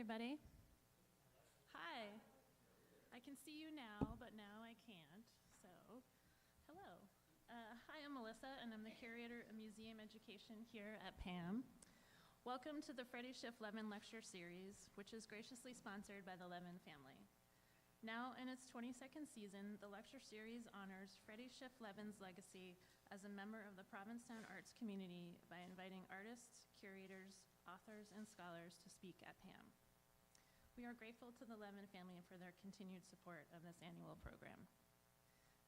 everybody. Hi. I can see you now, but now I can't, so hello. Hi, I'm Melissa, and I'm the Curator of Museum Education here at PAAM. Welcome to the Fredi Schiff Levin Lecture Series, which is graciously sponsored by the Levin family. Now, in its 22nd season, the lecture series honors Fredi Schiff Levin's legacy as a member of the Provincetown arts community by inviting artists, curators, authors, and scholars to speak at PAAM. We are grateful to the Levin family for their continued support of this annual program.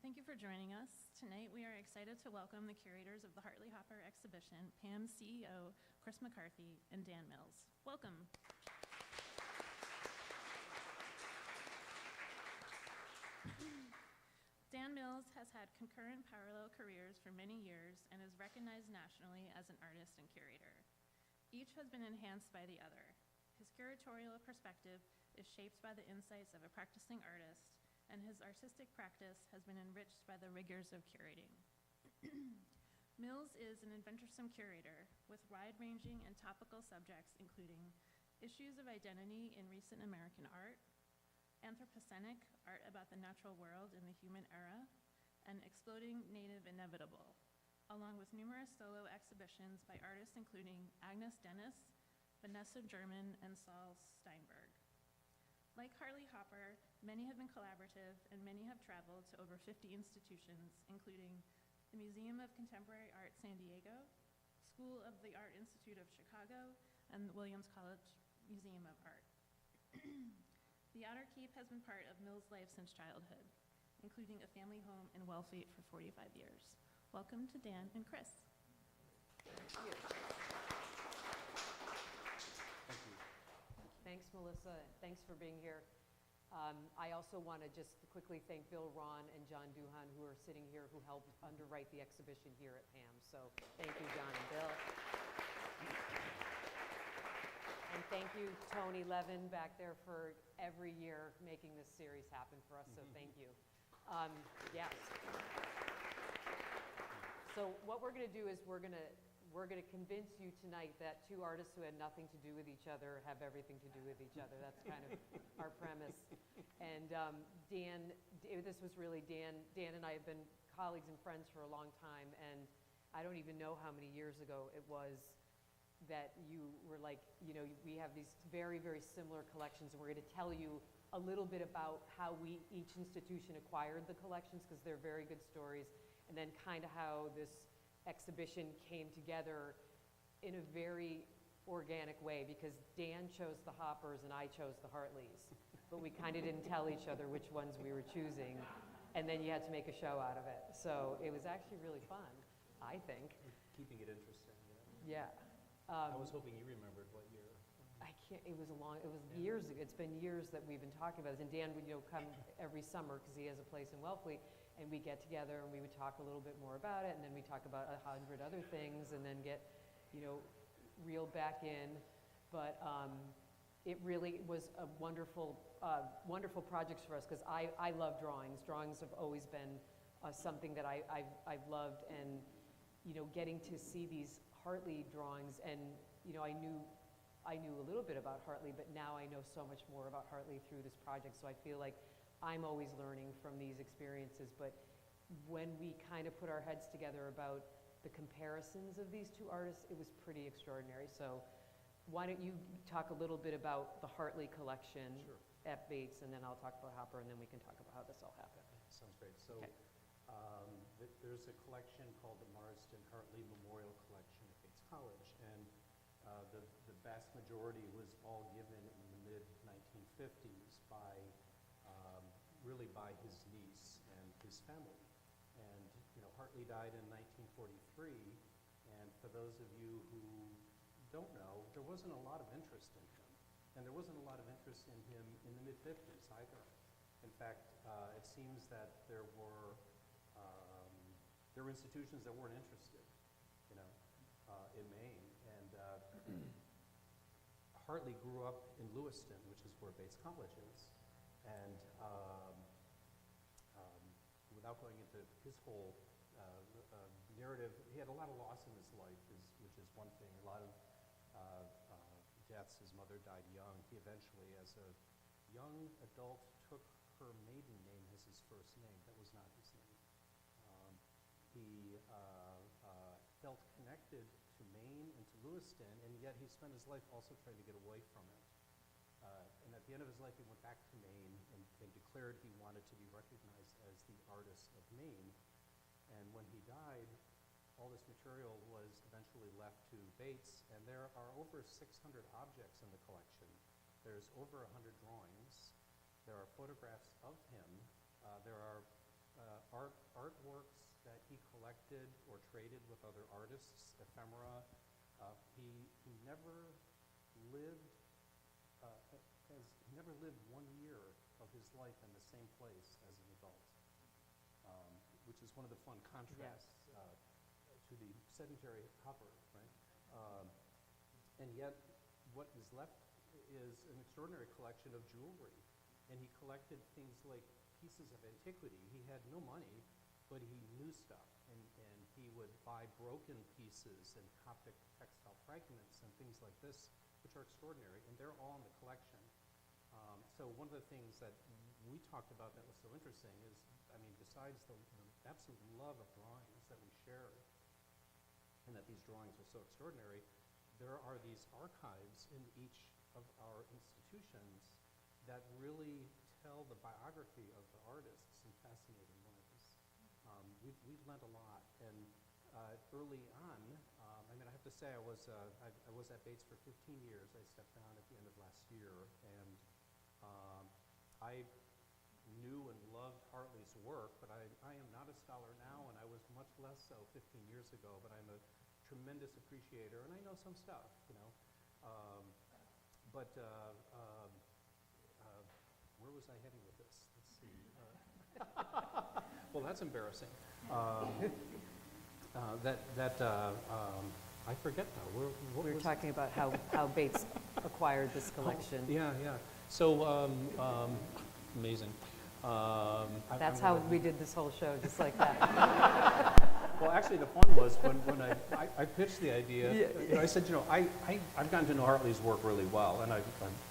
Thank you for joining us. Tonight, we are excited to welcome the curators of the Hartley Hopper exhibition, PAAM CEO Chris McCarthy and Dan Mills. Welcome. Dan Mills has had concurrent parallel careers for many years and is recognized nationally as an artist and curator. Each has been enhanced by the other. His curatorial perspective is shaped by the insights of a practicing artist, and his artistic practice has been enriched by the rigors of curating. Mills is an adventuresome curator with wide-ranging and topical subjects including issues of identity in recent American art, anthropocenic art about the natural world in the human era, and exploding native inevitable, along with numerous solo exhibitions by artists including Agnes Dennis, Vanessa German, and Saul Steinberg. Like Hartley Hopper, many have been collaborative and many have traveled to over 50 institutions, including the Museum of Contemporary Art San Diego, School of the Art Institute of Chicago, and the Williams College Museum of Art. The Outer Keep has been part of Mills' life since childhood, including a family home in Wellfleet for 45 years. Welcome to Dan and Chris. Thank you. Thanks, Melissa. Thanks for being here. I also want to just quickly thank Bill Ron and John Duhan, who are sitting here, who helped underwrite the exhibition here at PAAM. So thank you, John and Bill. And thank you, Tony Levin, back there for every year making this series happen for us. So thank you. Yes. So what we're going to do is we're going to convince you tonight that two artists who had nothing to do with each other have everything to do with each other. That's kind of our premise. And Dan, this was really Dan and I have been colleagues and friends for a long time, and I don't even know how many years ago it was that you were like, you know, we have these very, very similar collections, and we're going to tell you a little bit about how each institution acquired the collections, because they're very good stories, and then kind of how this exhibition came together in a very organic way, because Dan chose the Hoppers and I chose the Hartleys, but we kind of didn't tell each other which ones we were choosing, and then you had to make a show out of it. So it was actually really fun, I think. Keeping it interesting. Yeah. I was hoping you remembered what year. I can't, it was years ago. It's been years that we've been talking about this. And Dan would, come every summer because he has a place in Wellfleet, and we get together and we would talk a little bit more about it, and then we talk about 100 other things, and then get, reeled back in. But it really was a wonderful projects for us, because I love drawings. Drawings have always been something that I've loved, and getting to see these Hartley drawings, and I knew a little bit about Hartley, but now I know so much more about Hartley through this project. So I feel like I'm always learning from these experiences. But when we kind of put our heads together about the comparisons of these two artists, it was pretty extraordinary. So why don't you talk a little bit about the Hartley collection at Bates, and then I'll talk about Hopper, and then we can talk about how this all happened. Sounds great. So okay. There's a collection called the Marsden Hartley Memorial Collection at Bates College, and the vast majority was all given in the mid-1950s by really by his niece and his family. And Hartley died in 1943, and for those of you who don't know, there wasn't a lot of interest in him, and there wasn't a lot of interest in him in the mid-50s either. In fact, it seems that there were institutions that weren't interested, in Maine. And Hartley grew up in Lewiston, which is where Bates College is. And without going into his whole narrative, he had a lot of loss in his life, which is one thing. A lot of deaths. His mother died young. He eventually, as a young adult, took her maiden name as his first name. That was not his name. He felt connected to Maine and to Lewiston, and yet he spent his life also trying to get away from it. And at the end of his life, he went back to Maine and declared he wanted to be recognized as the artist of Maine. And when he died, all this material was eventually left to Bates, and there are over 600 objects in the collection. There's over 100 drawings. There are photographs of him. There are artworks that he collected or traded with other artists, ephemera. He never lived he never lived 1 year of his life in the same place as an adult, which is one of the fun contrasts to the sedentary hopper, right? And yet, what is left is an extraordinary collection of jewelry, and he collected things like pieces of antiquity. He had no money, but he knew stuff, and he would buy broken pieces and Coptic textile fragments and things like this, which are extraordinary, and they're all in the collection. So one of the things that we talked about that was so interesting is, I mean, besides the absolute love of drawings that we share, and that these drawings are so extraordinary, there are these archives in each of our institutions that really tell the biography of the artists in fascinating ways. We've learned a lot, and early on, I mean, I have to say I was at Bates for 15 years. I stepped down at the end of last year, and I knew and loved Hartley's work, but I am not a scholar now, and I was much less so 15 years ago, but I'm a tremendous appreciator, and I know some stuff, you know. Where was I heading with this? Let's see. Well, that's embarrassing. I forget now. We were talking about how Bates acquired this collection. Yeah. So, amazing. That's how we did this whole show, just like that. Well, actually, the fun was when I pitched the idea. Yeah. You know, I said, you know, I've gotten to know Hartley's work really well, and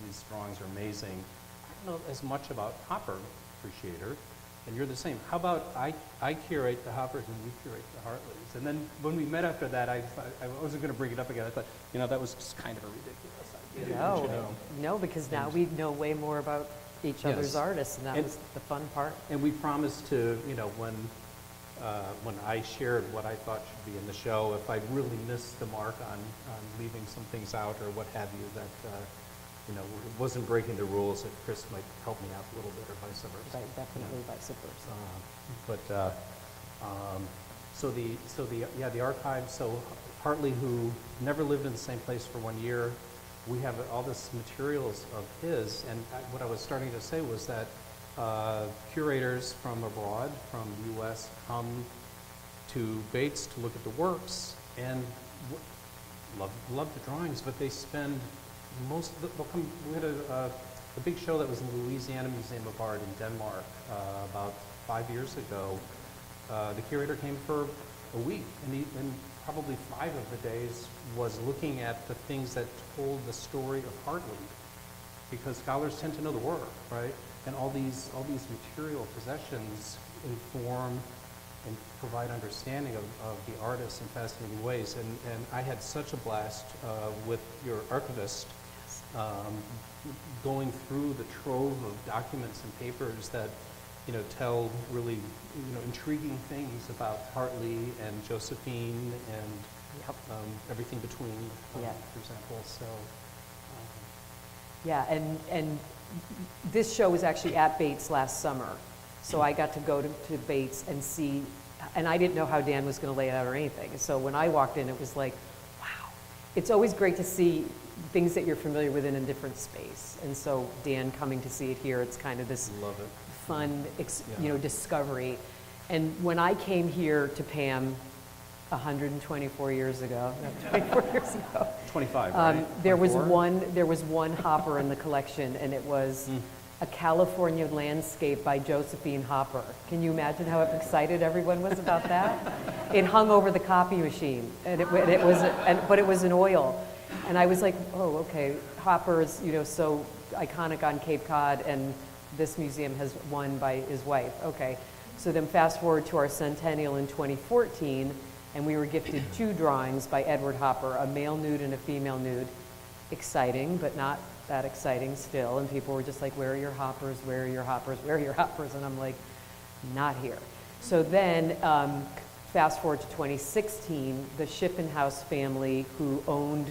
these drawings are amazing. I don't know as much about Hopper Appreciator, and you're the same. How about I curate the Hoppers and you curate the Hartleys? And then when we met after that, I wasn't going to bring it up again. I thought, you know, that was just kind of a ridiculous idea. No, because now we know way more about each other's artists, and that was the fun part. And we promised to, you know, when I shared what I thought should be in the show, if I really missed the mark on leaving some things out or what have you, that you know, it wasn't breaking the rules, that Chris might help me out a little bit, or vice versa. Right, definitely vice versa. The archive. So Hartley, who never lived in the same place for 1 year, we have all this materials of his, and what I was starting to say was that curators from abroad, from the U.S., come to Bates to look at the works and love the drawings, but they spend they'll come. We had a big show that was in the Louisiana Museum of Art in Denmark about 5 years ago. The curator came for a week, and probably 5 of the days was looking at the things that told the story of Hartley, because scholars tend to know the work, right? And all these material possessions inform and provide understanding of the artist in fascinating ways. And I had such a blast with your archivist going through the trove of documents and papers that, you know, tell really, you know, intriguing things about Hartley and Josephine and everything between, for example. So. Yeah, and this show was actually at Bates last summer, so I got to go to Bates and see, and I didn't know how Dan was going to lay it out or anything. So when I walked in, it was like, wow. It's always great to see things that you're familiar with in a different space. And so Dan coming to see it here, it's kind of this fun, you know, discovery. And when I came here to PAAM 124 years ago, 25, right? there was one Hopper in the collection, and it was a California landscape by Josephine Hopper. Can you imagine how excited everyone was about that? It hung over the copy machine, and but it was in oil. And I was like, oh, okay, Hopper is, so iconic on Cape Cod, and this museum has won by his wife. Okay, so then fast forward to our centennial in 2014, and we were gifted 2 drawings by Edward Hopper, a male nude and a female nude. Exciting, but not that exciting still, and people were just like, where are your hoppers, where are your hoppers, where are your hoppers? And I'm like, not here. So then, fast forward to 2016, the Schiffenhaus family, who owned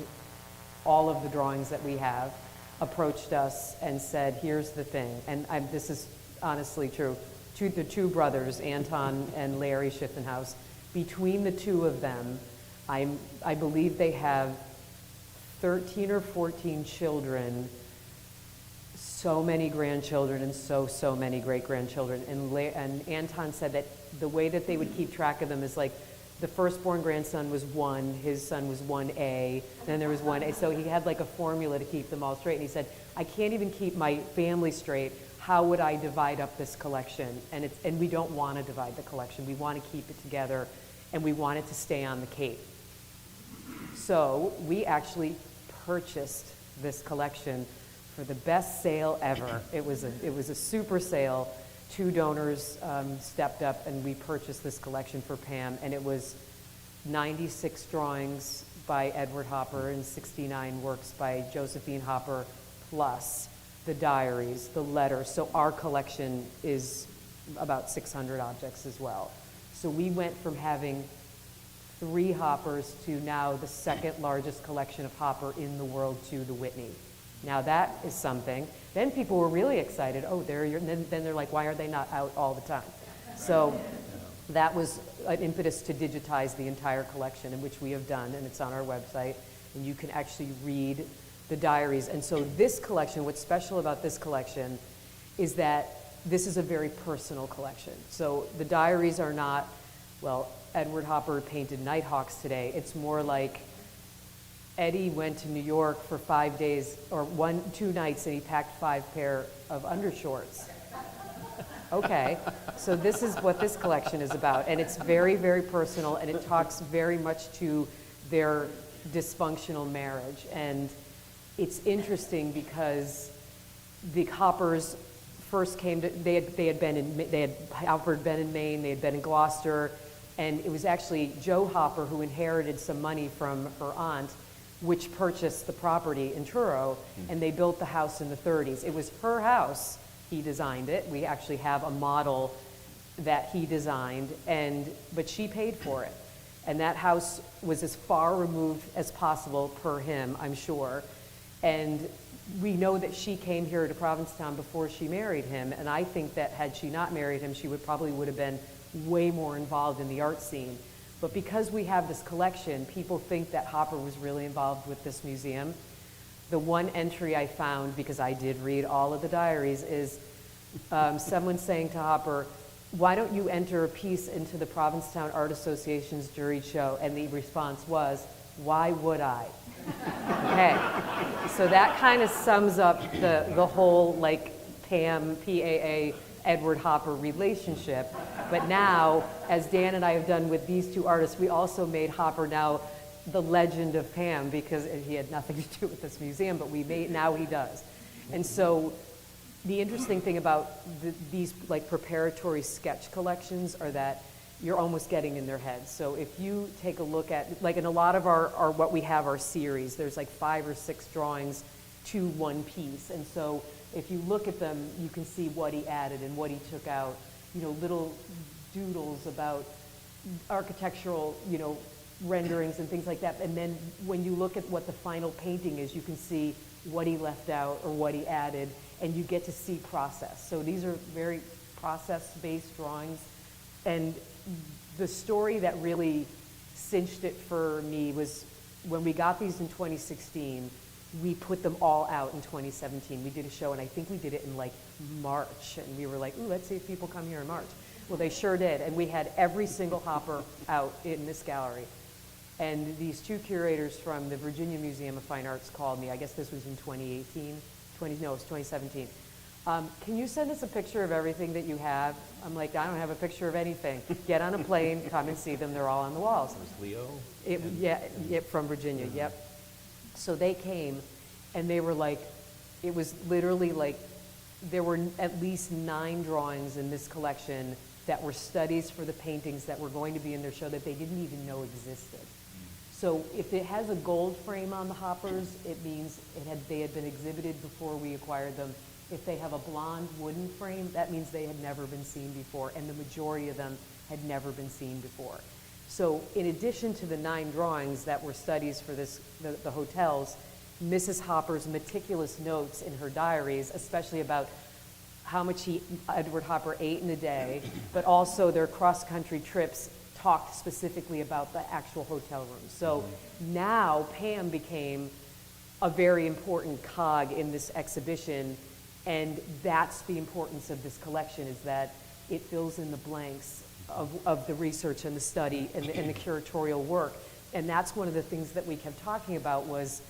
all of the drawings that we have, approached us and said, here's the thing, and this is honestly true, the 2 brothers, Anton and Larry Schiffenhaus, between the 2 of them, I believe they have 13 or 14 children, so many grandchildren, and so many great-grandchildren. And Anton said that the way that they would keep track of them is like, the firstborn grandson was 1, his son was 1A, then there was 1A. So he had like a formula to keep them all straight. And he said, I can't even keep my family straight. How would I divide up this collection? And we don't want to divide the collection. We want to keep it together, and we want it to stay on the Cape. So we actually purchased this collection for the best sale ever. It was a super sale. 2 donors stepped up, and we purchased this collection for PAAM, and it was 96 drawings by Edward Hopper and 69 works by Josephine Hopper, plus the diaries, the letters. So our collection is about 600 objects as well. So we went from having 3 Hoppers to now the 2nd largest collection of Hopper in the world to the Whitney. Now that is something. Then people were really excited. Oh, and then they're like, why are they not out all the time? So that was an impetus to digitize the entire collection, in which we have done, and it's on our website, and you can actually read the diaries. And so this collection, what's special about this collection is that this is a very personal collection. So the diaries are not, well, Edward Hopper painted Nighthawks today. It's more like Eddie went to New York for 5 days, or 2 nights, and he packed 5 pair of undershorts. Okay, so this is what this collection is about, and it's very, very personal, and it talks very much to their dysfunctional marriage. And it's interesting because the Hoppers first came to, Hopper had been in Maine, they had been in Gloucester, and it was actually Joe Hopper who inherited some money from her aunt, which purchased the property in Truro, and they built the house in the 30s. It was her house, he designed it. We actually have a model that he designed, but she paid for it. And that house was as far removed as possible per him, I'm sure. And we know that she came here to Provincetown before she married him, and I think that had she not married him, she probably would have been way more involved in the art scene. But because we have this collection, people think that Hopper was really involved with this museum. The one entry I found, because I did read all of the diaries, is someone saying to Hopper, why don't you enter a piece into the Provincetown Art Association's jury show? And the response was, why would I? Okay, so that kind of sums up the whole like PAAM, PAA, Edward Hopper relationship. But now, as Dan and I have done with these 2 artists, we also made Hopper now the legend of PAAM, because he had nothing to do with this museum, but now he does. And so the interesting thing about these like preparatory sketch collections are that you're almost getting in their heads. So if you take a look at, like in a lot of our what we have our series, there's like 5 or 6 drawings to 1 piece. And so if you look at them, you can see what he added and what he took out, little doodles about architectural, renderings and things like that. And then when you look at what the final painting is, you can see what he left out or what he added, and you get to see process. So these are very process-based drawings. And the story that really cinched it for me was when we got these in 2016, we put them all out in 2017. We did a show, and I think we did it in like March, and we were like, ooh, let's see if people come here in March. Well, they sure did, and we had every single Hopper out in this gallery. And these 2 curators from the Virginia Museum of Fine Arts called me. I guess this was in 2018. It was 2017. Can you send us a picture of everything that you have? I'm like, I don't have a picture of anything. Get on a plane, come and see them. They're all on the walls. Was Leo? From Virginia, yep. So they came, And they were like, it was literally like, there were at least 9 drawings in this collection that were studies for the paintings that were going to be in their show that they didn't even know existed. So if it has a gold frame on the hoppers, it means they had been exhibited before we acquired them. If they have a blonde wooden frame, that means they had never been seen before, and the majority of them had never been seen before. So in addition to the 9 drawings that were studies for the hotels, Mrs. Hopper's meticulous notes in her diaries, especially about how much Edward Hopper ate in a day, but also their cross-country trips talked specifically about the actual hotel room. So now PAAM became a very important cog in this exhibition, and that's the importance of this collection, is that it fills in the blanks of the research and the study and the curatorial work. And that's one of the things that we kept talking about was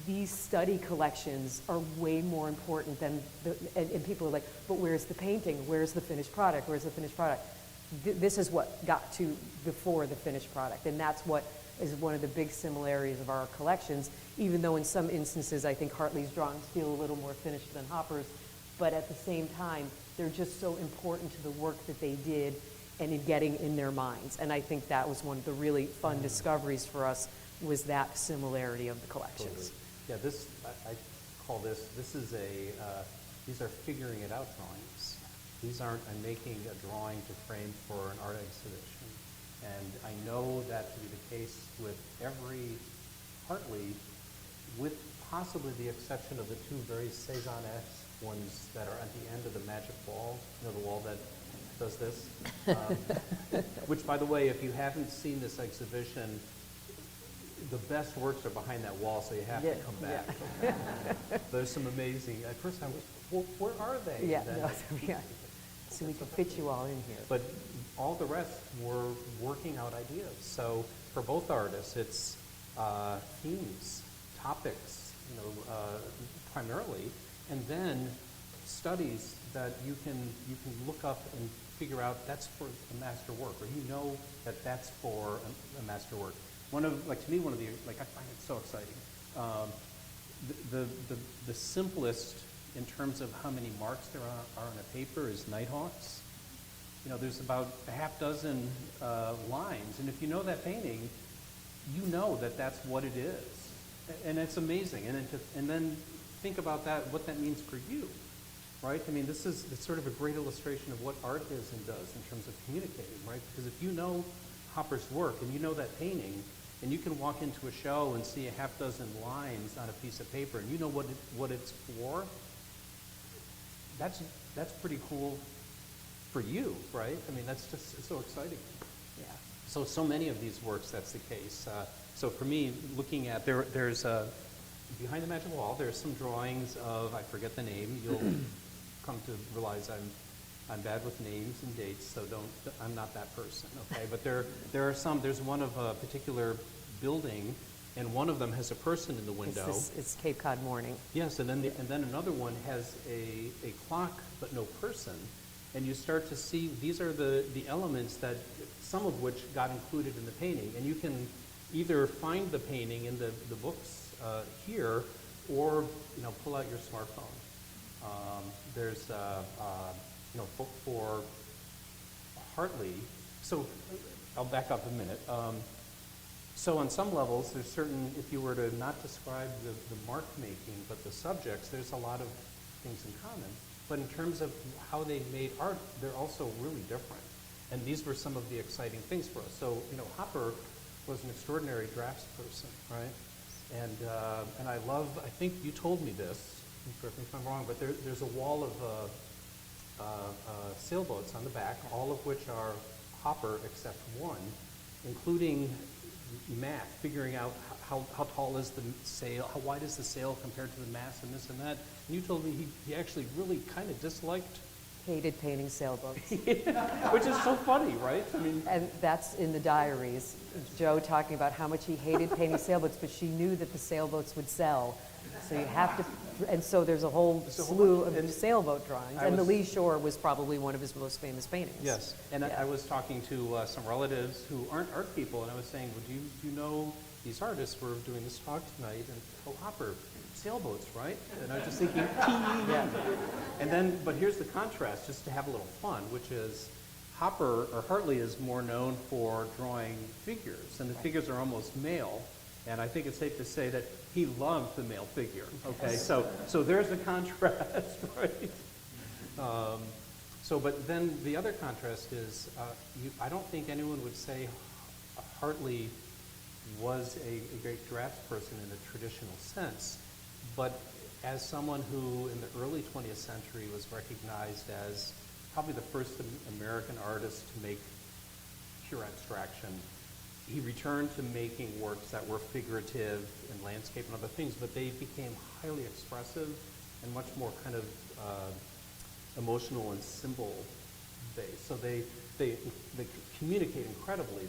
these study collections are way more important than, and people are like, but where's the painting? Where's the finished product? Where's the finished product? This is what got to before the finished product, and that's what is one of the big similarities of our collections, even though in some instances I think Hartley's drawings feel a little more finished than Hopper's, but at the same time, they're just so important to the work that they did and in getting in their minds. And I think that was one of the really fun discoveries for us, was that similarity of the collections. Yeah, I call this is these are figuring it out drawings. These aren't, I'm making a drawing to frame for an art exhibition. And I know that to be the case with every Hartley, with possibly the exception of the 2 very Cezanne-esque ones that are at the end of the magic wall, you know, the wall that does this. Which, by the way, if you haven't seen this exhibition, the best works are behind that wall, so you have to come back. There's some amazing, at first I was, well, where are they? Yeah, so we can fit you all in here. But all the rest were working out ideas. So for both artists, it's themes, topics, primarily, and then studies that you can look up and figure out that's for a master work, or that that's for a master work. To me, one of the, I find it so exciting. The simplest in terms of how many marks there are on a paper is Nighthawks. There's about a half dozen lines, and if you know that painting, you know that that's what it is, and it's amazing. And then think about that, what that means for you, right? I mean, it's sort of a great illustration of what art is and does in terms of communicating, right? Because if you know Hopper's work and you know that painting, and you can walk into a show and see a half dozen lines on a piece of paper, and you know what it's for, that's pretty cool for you, right? I mean, that's just so exciting. Yeah. So many of these works, that's the case. So for me, looking at, there's behind the magic wall, there's some drawings of, I forget the name, you'll come to realize I'm bad with names and dates, so I'm not that person, okay? But there are some, there's one of a particular building, and one of them has a person in the window. It's Cape Cod Morning. Yes, and then another one has a clock but no person, and you start to see these are the elements that, some of which got included in the painting, and you can either find the painting in the books here, or pull out your smartphone. There's for Hartley, so I'll back up a minute. So on some levels, there's certain, if you were to not describe the mark making, but the subjects, there's a lot of things in common. But in terms of how they made art, they're also really different. And these were some of the exciting things for us. So, Hopper was an extraordinary draftsperson, right? And I think you told me this, correct me if I'm wrong, but there's a wall of sailboats on the back, all of which are Hopper except one, including math, figuring out how tall is the sail, how wide is the sail compared to the mast, and this and that. And you told me he actually really kind of disliked. Hated painting sailboats. Which is so funny, right? I mean, and that's in the diaries. Joe talking about how much he hated painting sailboats, but she knew that the sailboats would sell. So you have to, and so there's a whole slew of sailboat drawings. And the Lee Shore was probably one of his most famous paintings. Yes, and I was talking to some relatives who aren't art people, and I was saying, well, do you know these artists? We're doing this talk tonight, and Hopper, sailboats, right? And I was just thinking, Yeah. and then, but here's the contrast, just to have a little fun, which is Hartley is more known for drawing figures, and the figures are almost male, and I think it's safe to say that he loved the male figure, okay? So there's the contrast, right? But then the other contrast is, I don't think anyone would say Hartley was a great draftsperson in a traditional sense, but as someone who in the early 20th century was recognized as probably the first American artist to make pure abstraction, he returned to making works that were figurative and landscape and other things, but they became highly expressive and much more kind of emotional and symbol based. So they communicate incredibly,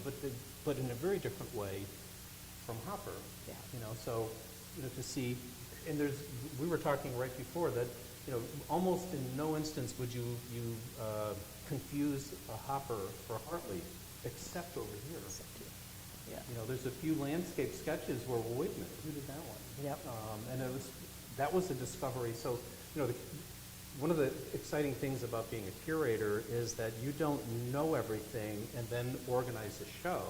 but in a very different way from Hopper. Yeah. So to see, and we were talking right before that, almost in no instance would you confuse a Hopper for Hartley, except over here. Yeah. There's a few landscape sketches where, well, wait a minute, who did that one? Yep. And that was a discovery. So, one of the exciting things about being a curator is that you don't know everything and then organize a show.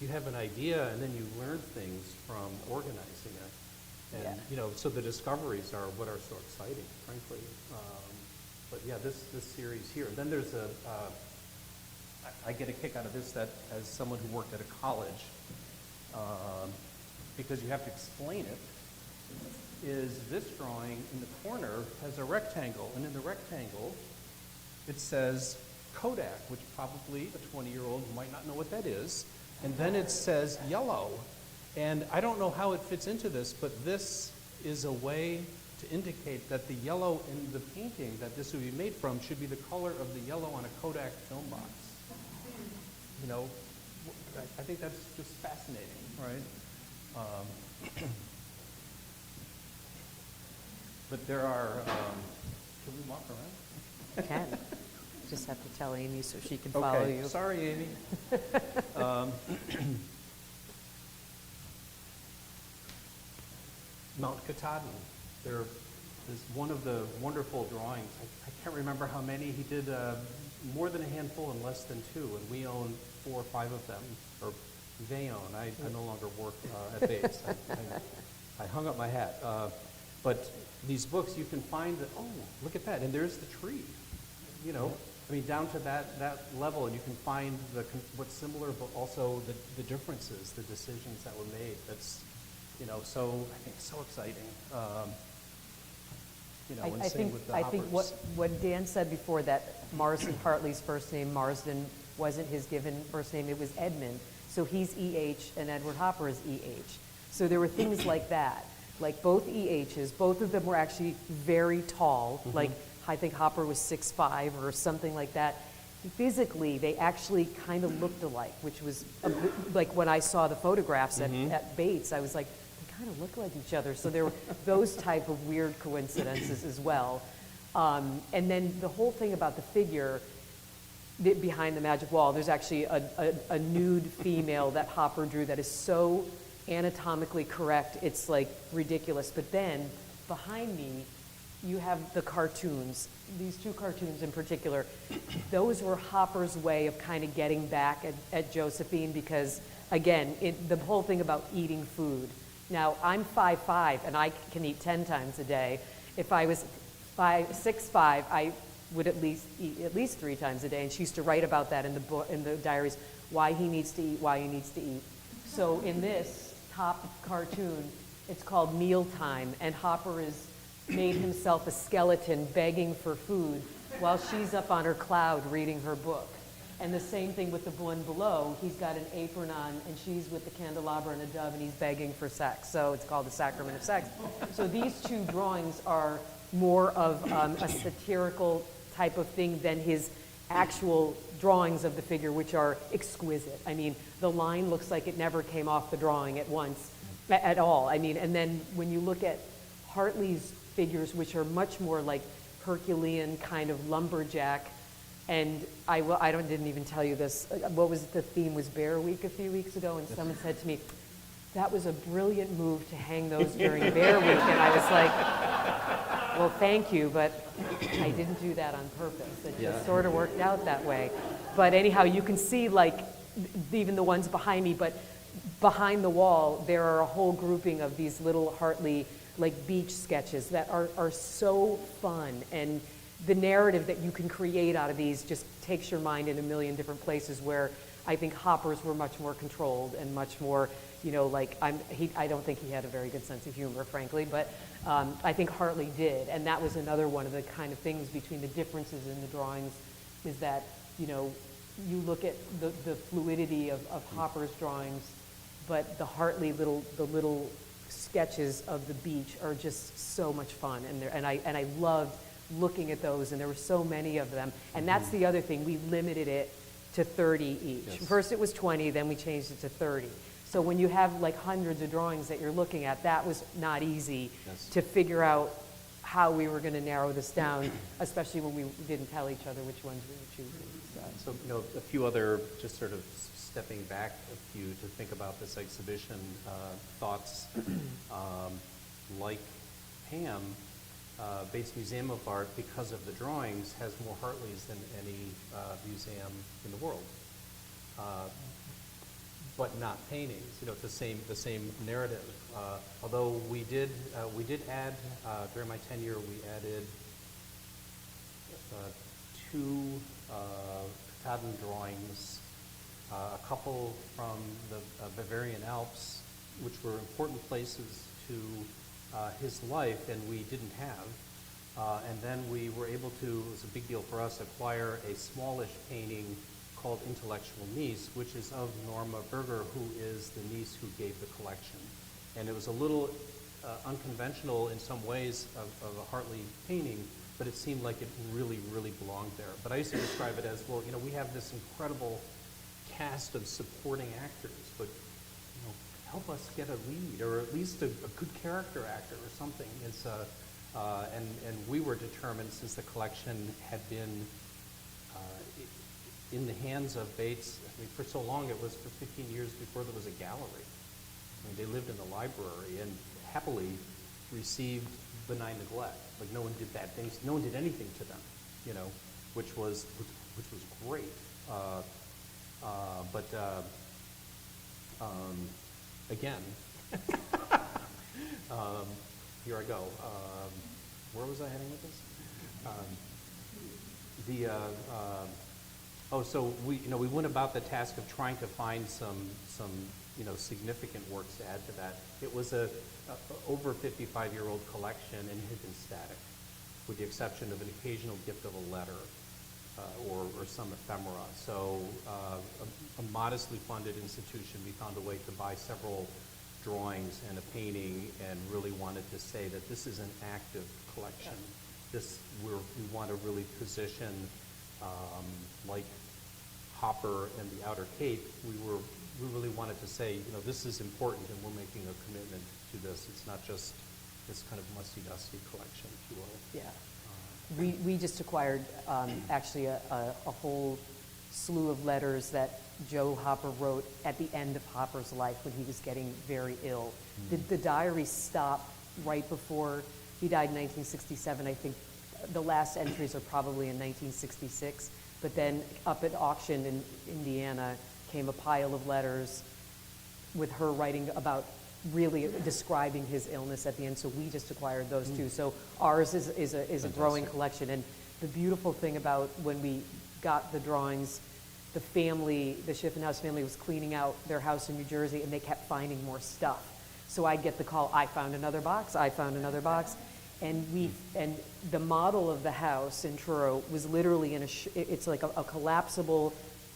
You have an idea and then you learn things from organizing it. And, so the discoveries are what are so exciting, frankly. But yeah, this series here. Then there's I get a kick out of this that as someone who worked at a college, because you have to explain it, is this drawing in the corner has a rectangle, and in the rectangle it says Kodak, which probably a 20-year-old might not know what that is, and then it says yellow. And I don't know how it fits into this, but this is a way to indicate that the yellow in the painting that this would be made from should be the color of the yellow on a Kodak film box. I think that's just fascinating, right? But there are, can we walk around? Can. Just have to tell Amy so she can follow you. Sorry, Amy. Mount Katahdin. There is one of the wonderful drawings. I can't remember how many. He did more than a handful and less than two, and we own 4 or 5 of them, or they own. I no longer work at Bates. I hung up my hat. But these books, you can find that, oh, look at that, and there's the tree. Down to that level, and you can find what's similar, but also the differences, the decisions that were made. That's so I think so exciting. I think what Dan said before, that Marsden Hartley's first name, Marsden, wasn't his given first name, it was Edmund. So he's E.H. and Edward Hopper is E.H. So there were things like that. Like both E.H.'s, both of them were actually very tall. Mm-hmm. Like I think Hopper was 6'5" or something like that. Physically, they actually kind of looked alike, which was like when I saw the photographs at Bates, I was like, kind of look like each other. So there were those type of weird coincidences as well. And then the whole thing about the figure behind the magic wall, there's actually a nude female that Hopper drew that is so anatomically correct, it's like ridiculous. But then behind me, you have the cartoons. These 2 cartoons in particular, those were Hopper's way of kind of getting back at Josephine, because again, the whole thing about eating food. Now, I'm 5'5", and I can eat 10 times a day. If I was 6'5", I would at least eat at least 3 times a day. And she used to write about that in the diaries, why he needs to eat, why he needs to eat. So in this top cartoon, it's called Mealtime, and Hopper has made himself a skeleton begging for food while she's up on her cloud reading her book. And the same thing with the one below. He's got an apron on, and she's with the candelabra and a dove, and he's begging for sex. So it's called the Sacrament of Sex. So these 2 drawings are more of a satirical type of thing than his actual drawings of the figure, which are exquisite. I mean, the line looks like it never came off the drawing at all. I mean, and then when you look at Hartley's figures, which are much more like Herculean kind of lumberjack. And I didn't even tell you this. What was the theme? Was Bear Week a few weeks ago, and someone said to me, that was a brilliant move to hang those during Bear Week. And I was like, well, thank you, but I didn't do that on purpose. It just sort of worked out that way. But anyhow, you can see like even the ones behind me, but behind the wall, there are a whole grouping of these little Hartley like beach sketches that are so fun. And the narrative that you can create out of these just takes your mind in a million different places, where I think Hopper's were much more controlled and much more, you know, like I don't think he had a very good sense of humor, frankly, but I think Hartley did. And that was another one of the kind of things between the differences in the drawings, is that, you know, you look at the fluidity of Hopper's drawings, but the Hartley little sketches of the beach are just so much fun. And I loved looking at those, and there were so many of them. And that's the other thing, we limited it to 30 each. Yes. First it was 20, then we changed it to 30. So when you have like hundreds of drawings that you're looking at, that was not easy to figure out how we were going to narrow this down, especially when we didn't tell each other which ones we were choosing. So, you know, a few other, just sort of stepping back a few to think about this exhibition, thoughts. Like PAAM, Bates Museum of Art, because of the drawings, has more Hartleys than any museum in the world. But not paintings. You know, it's the same narrative. Although we did add during my tenure, we added two Katahdin drawings, a couple from the Bavarian Alps, which were important places to his life, and we didn't have. And then we were able to, it was a big deal for us, acquire a smallish painting called Intellectual Niece, which is of Norma Berger, who is the niece who gave the collection. And it was a little unconventional in some ways of a Hartley painting, but it seemed like it really, really belonged there. But I used to describe it as, well, you know, we have this incredible cast of supporting actors, but, you know, help us get a lead, or at least a good character actor or something. It's, and we were determined, since the collection had been in the hands of Bates, I mean, for so long, it was for 15 years before there was a gallery. I mean, they lived in the library and happily received benign neglect. Like, no one did bad things, no one did anything to them, you know, which was great. Again, here I go. Where was I heading with this? So we went about the task of trying to find some significant works to add to that. It was a over 55-year-old collection and had been static, with the exception of an occasional gift of a letter or some ephemera. So a modestly funded institution, we found a way to buy several drawings and a painting, and really wanted to say that this is an active collection. We want to really position, like Hopper and the Outer Cape, we really wanted to say, you know, this is important, and we're making a commitment to this. It's not just this kind of musty-dusty collection, if you will. Yeah. We just acquired actually a whole slew of letters that Joe Hopper wrote at the end of Hopper's life when he was getting very ill. The diary stopped right before he died in 1967. I think the last entries are probably in 1966. But then up at auction in Indiana came a pile of letters with her writing about really describing his illness at the end. So we just acquired those two. So ours is a growing collection. And the beautiful thing about when we got the drawings, the family, the Schiffenhaus family, was cleaning out their house in New Jersey, and they kept finding more stuff. So I'd get the call, I found another box, I found another box. And the model of the house in Truro was literally it's like a collapsible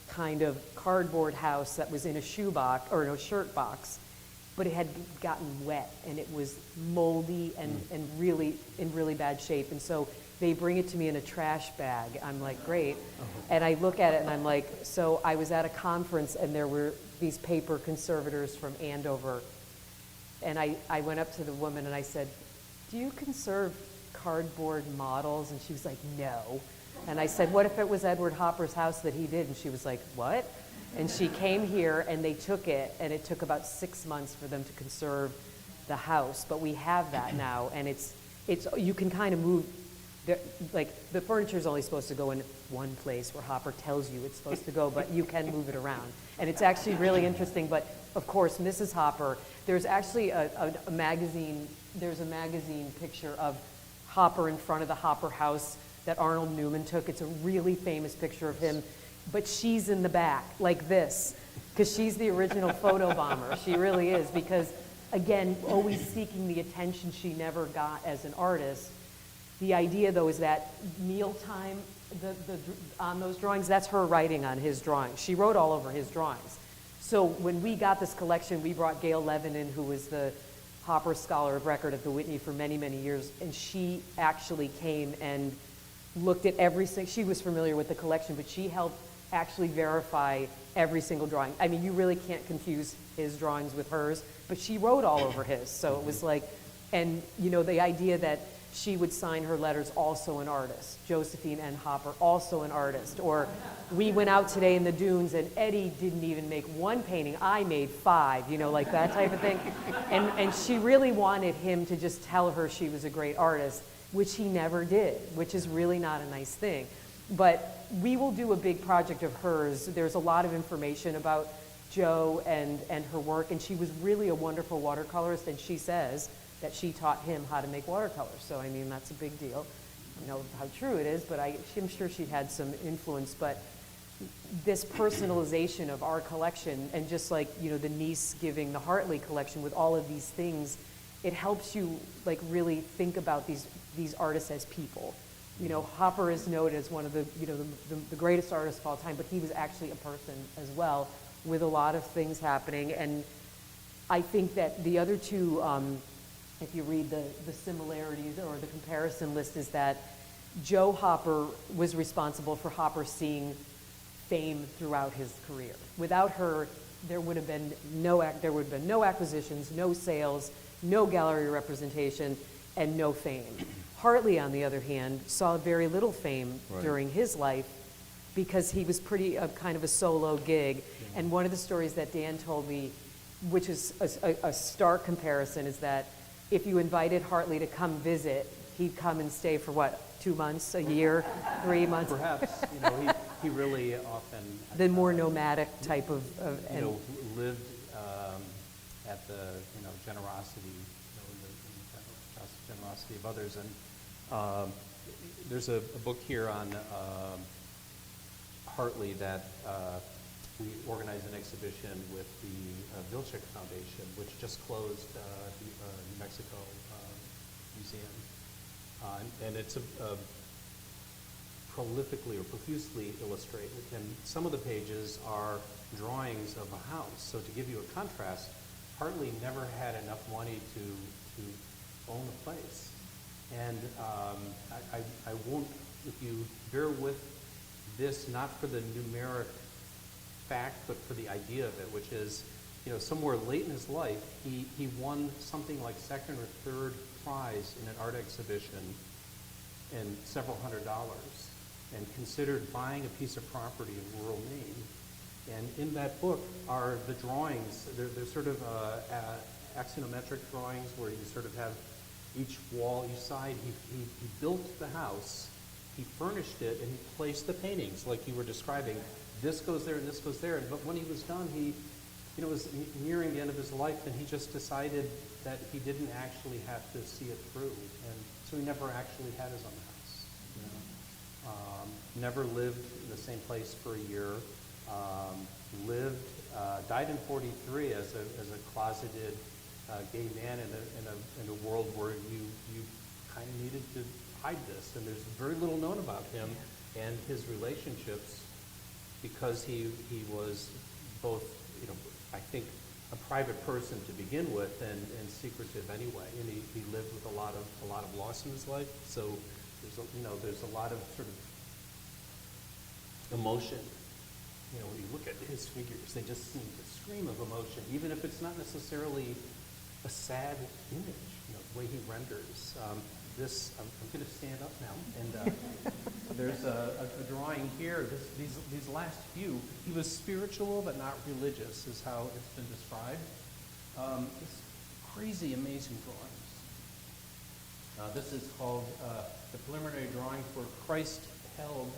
kind of cardboard house that was in a shoe box, or no, shirt box, but it had gotten wet, and it was moldy and really in really bad shape. And so they bring it to me in a trash bag. I'm like, great. And I look at it and I'm like, so I was at a conference, and there were these paper conservators from Andover. And I went up to the woman and I said, do you conserve cardboard models? And she was like, no. And I said, what if it was Edward Hopper's house that he did? And she was like, what? And she came here and they took it, and it took about 6 months for them to conserve the house. But we have that now, and it's you can kind of move, like the furniture's only supposed to go in one place where Hopper tells you it's supposed to go, but you can move it around. And it's actually really interesting, but of course, Mrs. Hopper, there's actually a magazine, there's a magazine picture of Hopper in front of the Hopper house that Arnold Newman took. It's a really famous picture of him, but she's in the back, like this, because she's the original photo bomber. She really is, because again, always seeking the attention she never got as an artist. The idea, though, is that mealtime, on those drawings, that's her writing on his drawings. She wrote all over his drawings. So when we got this collection, we brought Gail Levin in, who was the Hopper Scholar of Record at the Whitney for many, many years, and she actually came and looked at every single, she was familiar with the collection, but she helped actually verify every single drawing. I mean, you really can't confuse his drawings with hers, but she wrote all over his, so it was like, and you know, the idea that she would sign her letters, also an artist. Josephine N. Hopper, also an artist. Or we went out today in the dunes and Eddie didn't even make one painting, I made 5, you know, like that type of thing. And she really wanted him to just tell her she was a great artist, which he never did, which is really not a nice thing. But we will do a big project of hers. There's a lot of information about Jo and her work, and she was really a wonderful watercolorist, and she says that she taught him how to make watercolors. So, I mean, that's a big deal. I don't know how true it is, but I'm sure she had some influence. But this personalization of our collection, and just like, you know, the niece giving the Hartley collection with all of these things, it helps you, like, really think about these artists as people. You know, Hopper is noted as one of the, you know, the greatest artists of all time, but he was actually a person as well, with a lot of things happening. And I think that the other two, if you read the similarities or the comparison list, is that Joe Hopper was responsible for Hopper seeing fame throughout his career. Without her, there would have been no acquisitions, no sales, no gallery representation, and no fame. Hartley, on the other hand, saw very little fame during his life because he was pretty kind of a solo gig. And one of the stories that Dan told me, which is a stark comparison, is that if you invited Hartley to come visit, he'd come and stay for what, 2 months, a year, 3 months? Perhaps, you know, he really often... The more nomadic type of you know, lived at the, you know, generosity, you know, in the generosity of others. And there's a book here on Hartley that we organized an exhibition with the Vilcek Foundation, which just closed the New Mexico Museum. And it's prolifically or profusely illustrated. And some of the pages are drawings of a house. So to give you a contrast, Hartley never had enough money to own a place. And I won't, if you bear with this, not for the numeric fact, but for the idea of it, which is, you know, somewhere late in his life, he won something like second or third prize in an art exhibition and several $100s, and considered buying a piece of property in rural Maine. And in that book are the drawings. They're sort of axonometric drawings where you sort of have each wall, each side. He built the house, he furnished it, and he placed the paintings like you were describing. This goes there and this goes there. But when he was done, he, you know, was nearing the end of his life, and he just decided that he didn't actually have to see it through. And so he never actually had his own house. You know? Never lived in the same place for a year. Died in 43 as a closeted gay man in a world where you kind of needed to hide this. And there's very little known about him and his relationships, because he was both, you know, I think a private person to begin with, and secretive anyway. And he lived with a lot of loss in his life. So there's a lot of sort of emotion. You know, when you look at his figures, they just seem to scream of emotion, even if it's not necessarily a sad image. You know, the way he renders. I'm going to stand up now, and There's a drawing here, these last few. He was spiritual but not religious, is how it's been described. It's crazy, amazing drawings. This is called the preliminary drawing for Christ held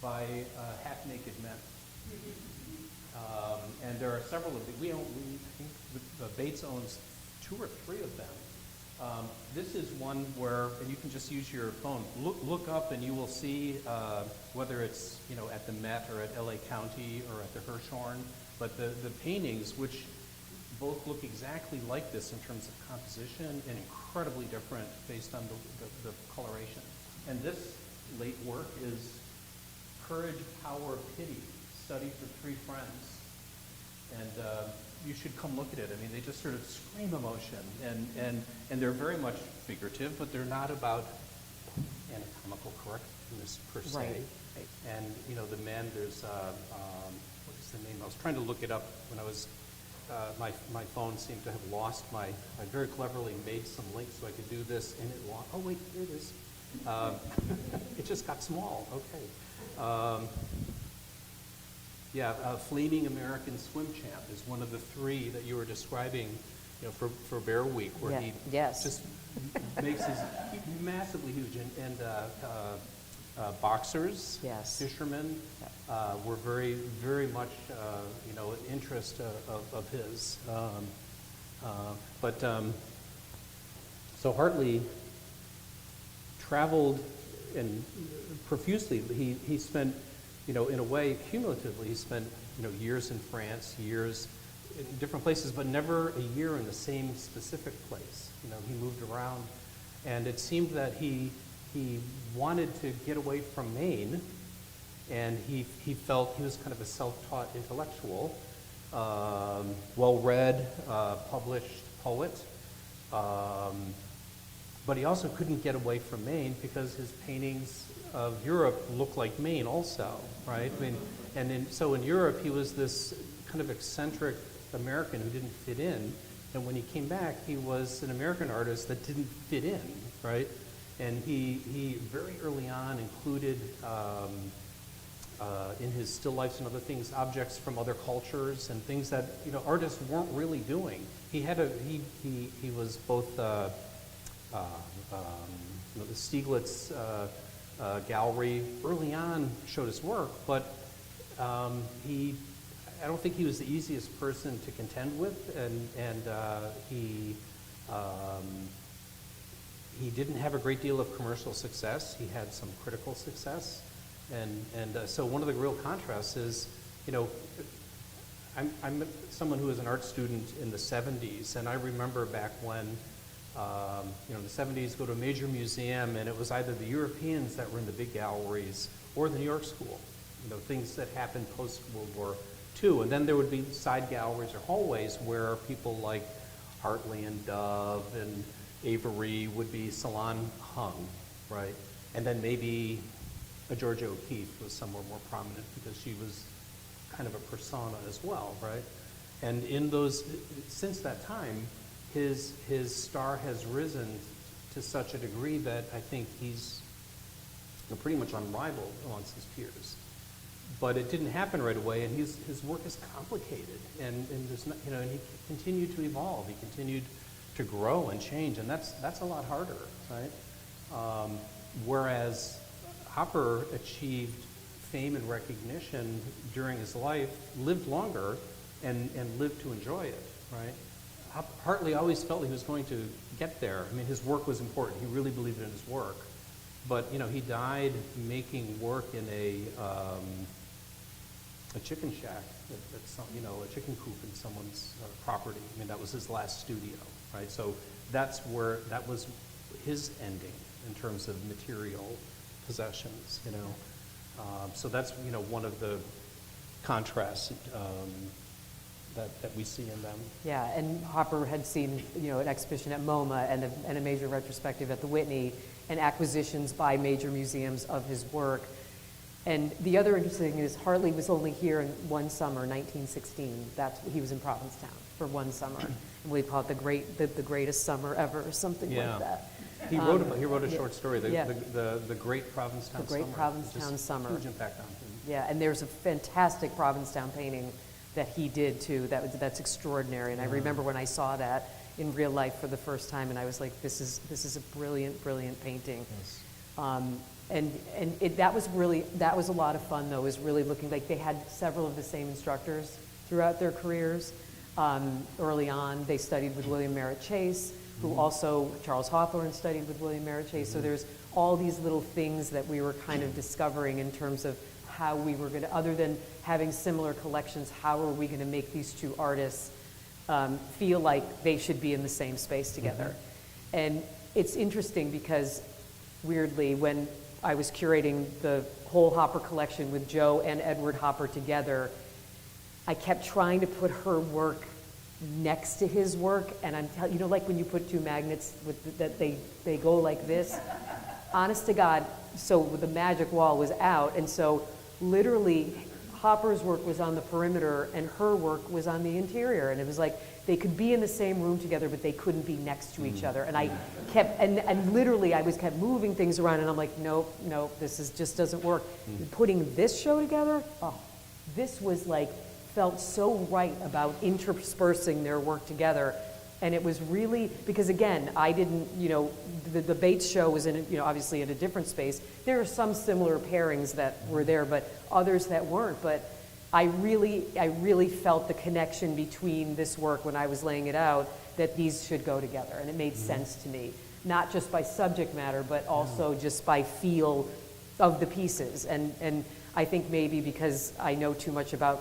by half-naked men. And there are several of these. I think Bates owns 2 or 3 of them. This is one where, and you can just use your phone, look up and you will see whether it's at the Met or at LA County or at the Hirshhorn, but the paintings, which both look exactly like this in terms of composition and incredibly different based on the coloration. And this late work is Courage, Power, Pity, Study for 3 Friends. And you should come look at it. I mean, they just sort of scream emotion, and they're very much figurative, but they're not about anatomical correctness per se. Right. And the men, there's what is the name? I was trying to look it up when I was. My phone seemed to have lost I very cleverly made some links so I could do this, and it lost. Oh wait, here it is. It just got small. Okay. Flaming American Swim Champ is one of the 3 that you were describing, for Bear Week, where he just makes his massively huge. And boxers, fishermen, were very, very much, an interest of his. So Hartley traveled and profusely. He spent, in a way, cumulatively, he spent, years in France, years in different places, but never a year in the same specific place. He moved around, and it seemed that he wanted to get away from Maine, and he felt he was kind of a self-taught intellectual, well-read, published poet, but he also couldn't get away from Maine because his paintings of Europe looked like Maine also, right? I mean, so in Europe, he was this kind of eccentric American who didn't fit in, and when he came back, he was an American artist that didn't fit in, right? And he very early on included in his still lifes and other things, objects from other cultures and things that artists weren't really doing. He was both the Stieglitz gallery early on showed his work, but I don't think he was the easiest person to contend with, and he didn't have a great deal of commercial success. He had some critical success, and so one of the real contrasts is, I'm someone who was an art student in the 70s, and I remember back when, in the 70s, go to a major museum, and it was either the Europeans that were in the big galleries or the New York School, things that happened post-World War II. And then there would be side galleries or hallways where people like Hartley and Dove and Avery would be salon hung, right? And then maybe a Georgia O'Keeffe was somewhere more prominent because she was kind of a persona as well, right? And in those, since that time, his star has risen to such a degree that I think he's pretty much unrivaled amongst his peers. But it didn't happen right away, and his work is complicated, and there's not, and he continued to evolve. He continued to grow and change, and that's a lot harder, right? Whereas Hopper achieved fame and recognition during his life, lived longer, and lived to enjoy it, right? Hartley always felt he was going to get there. I mean, his work was important. He really believed in his work. But, he died making work in a chicken shack, a chicken coop in someone's property. I mean, that was his last studio, right? So that was his ending in terms of material possessions, So that's, one of the contrasts that we see in them. Yeah, and Hopper had seen, an exhibition at MoMA and a major retrospective at the Whitney, and acquisitions by major museums of his work. And the other interesting thing is Hartley was only here in one summer, 1916. He was in Provincetown for one summer. And we call it the greatest summer ever, or something like that. He wrote a yeah. short story, Yeah. the Great Provincetown Summer. The Great Provincetown Just Summer. Huge impact on him. Yeah, and there's a fantastic Provincetown painting that he did too, that's extraordinary. And I remember when I saw that in real life for the first time, and I was like, this is a brilliant, brilliant painting. Yes. That was a lot of fun though, was really looking, like they had several of the same instructors throughout their careers. Early on, they studied with William Merritt Chase, who also, Charles Hawthorne studied with William Merritt Chase. So there's all these little things that we were kind of discovering in terms of how we were gonna, other than having similar collections, how are we gonna make these two artists feel like they should be in the same space together? And it's interesting because, weirdly, when I was curating the whole Hopper collection with Joe and Edward Hopper together, I kept trying to put her work next to his work, and you know, like when you put two magnets that they go like this? Honest to God, so the magic wall was out, and so literally Hopper's work was on the perimeter and her work was on the interior, and it was like they could be in the same room together, but they couldn't be next to each other. And I kept, and literally I kept moving things around, and I'm like, nope, this just doesn't work. Putting this show together, this was like, felt so right about interspersing their work together. And it was really, because again, I didn't, the Bates show was in, obviously in a different space. There are some similar pairings that were there, but others that weren't. But I really felt the connection between this work when I was laying it out, that these should go together. And it made sense to me, not just by subject matter, but also just by feel of the pieces. And I think maybe because I know too much about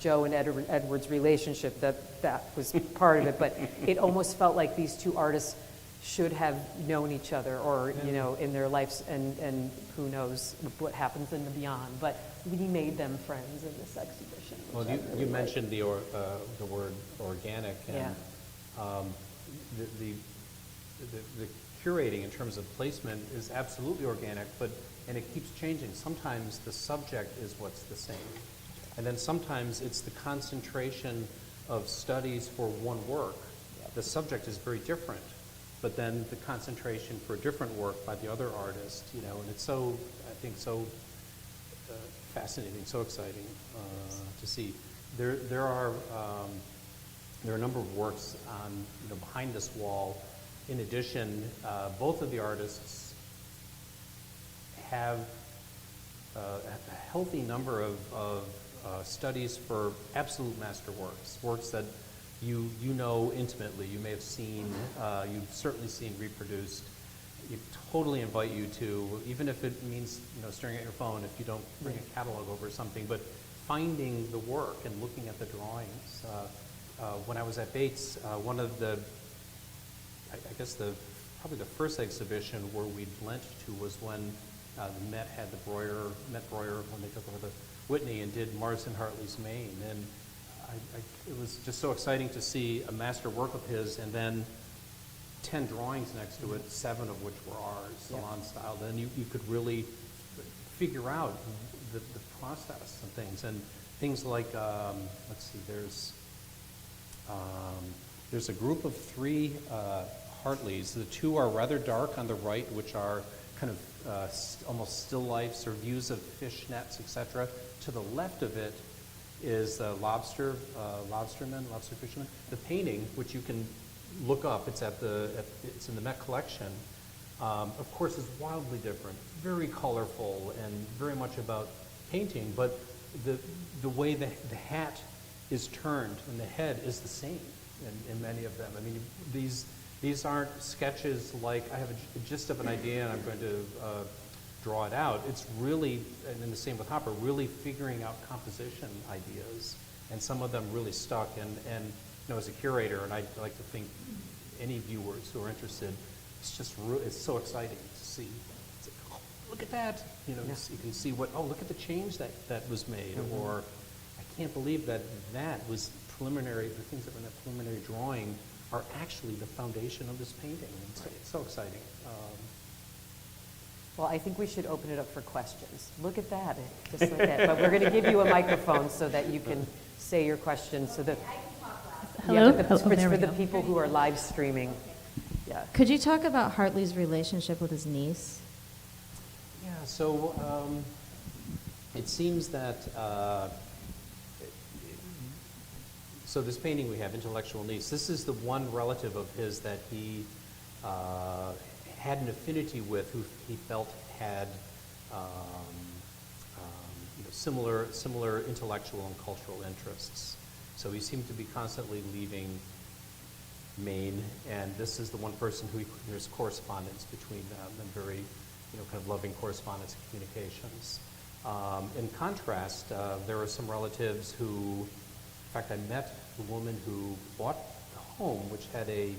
Joe and Edward's relationship, that was part of it, but it almost felt like these two artists should have known each other, or in their lives, and who knows what happens in the beyond. But we made them friends in this exhibition. Well, you mentioned the word organic, and the curating in terms of placement is absolutely organic, and it keeps changing. Sometimes the subject is what's the same. And then sometimes it's the concentration of studies for one work. The subject is very different, but then the concentration for a different work by the other artist, and it's so, I think, so fascinating, so exciting to see. There are a number of works on, behind this wall. In addition, both of the artists have a healthy number of studies for absolute master works that you know intimately, you may have seen, you've certainly seen reproduced. You totally invite you to, even if it means staring at your phone if you don't bring a catalog over or something, but finding the work and looking at the drawings. When I was at Bates, one of the, I guess probably the first exhibition where we lent to was when the Met had Met Breuer, when they took over the Whitney and did Mars and Hartley's Maine. And it was just so exciting to see a master work of his and then 10 drawings next to it, 7 of which were ours, salon style. Then you could really figure out the process and things. And things like, let's see, there's a group of 3 Hartleys. The 2 are rather dark on the right, which are kind of almost still lifes or views of fish nets, etc. To the left of it is lobster fisherman. The painting, which you can look up, it's in the Met collection. Of course, is wildly different, very colorful, and very much about painting. But the way the hat is turned and the head is the same in many of them. I mean, these aren't sketches like I have a gist of an idea and I'm going to draw it out. It's really, and then the same with Hopper, really figuring out composition ideas, and some of them really stuck. And as a curator, and I'd like to think any viewers who are interested, it's so exciting to see. It's like, oh, look at that! You can see look at the change that was made, or I can't believe that was preliminary. The things that were in that preliminary drawing are actually the foundation of this painting. It's so exciting. Well, I think we should open it up for questions. Look at that, just like that. But we're going to give you a microphone so that you can say your questions. So that Hello? it's for the people who are live streaming. Yeah. Could you talk about Hartley's relationship with his niece? Yeah, so it seems that, so this painting we have, Intellectual Niece, this is the one relative of his that he had an affinity with, who he felt had similar intellectual and cultural interests. So he seemed to be constantly leaving Maine, and this is the one person who there's correspondence between them, and very, kind of loving correspondence and communications. In contrast, there are some relatives who, in fact, I met the woman who bought the home, which had a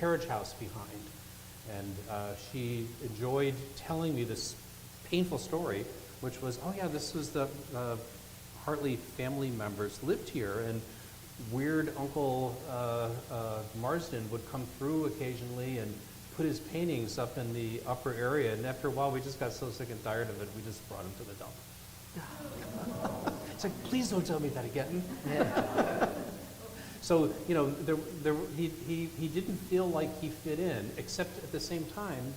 carriage house behind, and she enjoyed telling me this painful story, which was, oh yeah, this was the Hartley family members lived here, and weird Uncle Marsden would come through occasionally and put his paintings up in the upper area, and after a while we just got so sick and tired of it, we just brought him to the dump. It's like, please don't tell me that again. So, he didn't feel like he fit in, except at the same time,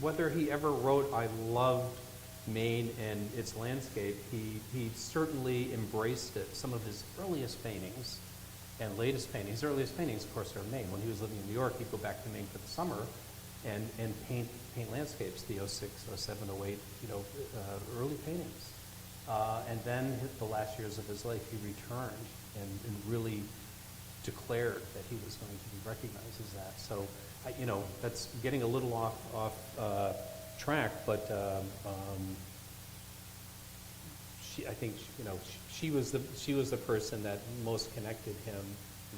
whether he ever wrote, I loved Maine and its landscape, he certainly embraced it. Some of his earliest paintings and latest paintings, his earliest paintings, of course, are in Maine. When he was living in New York, he'd go back to Maine for the summer and paint landscapes, the 06, 07, 08, early paintings. And then the last years of his life, he returned and really declared that he was going to be recognized as that. So, that's getting a little off track, but I think she was the person that most connected him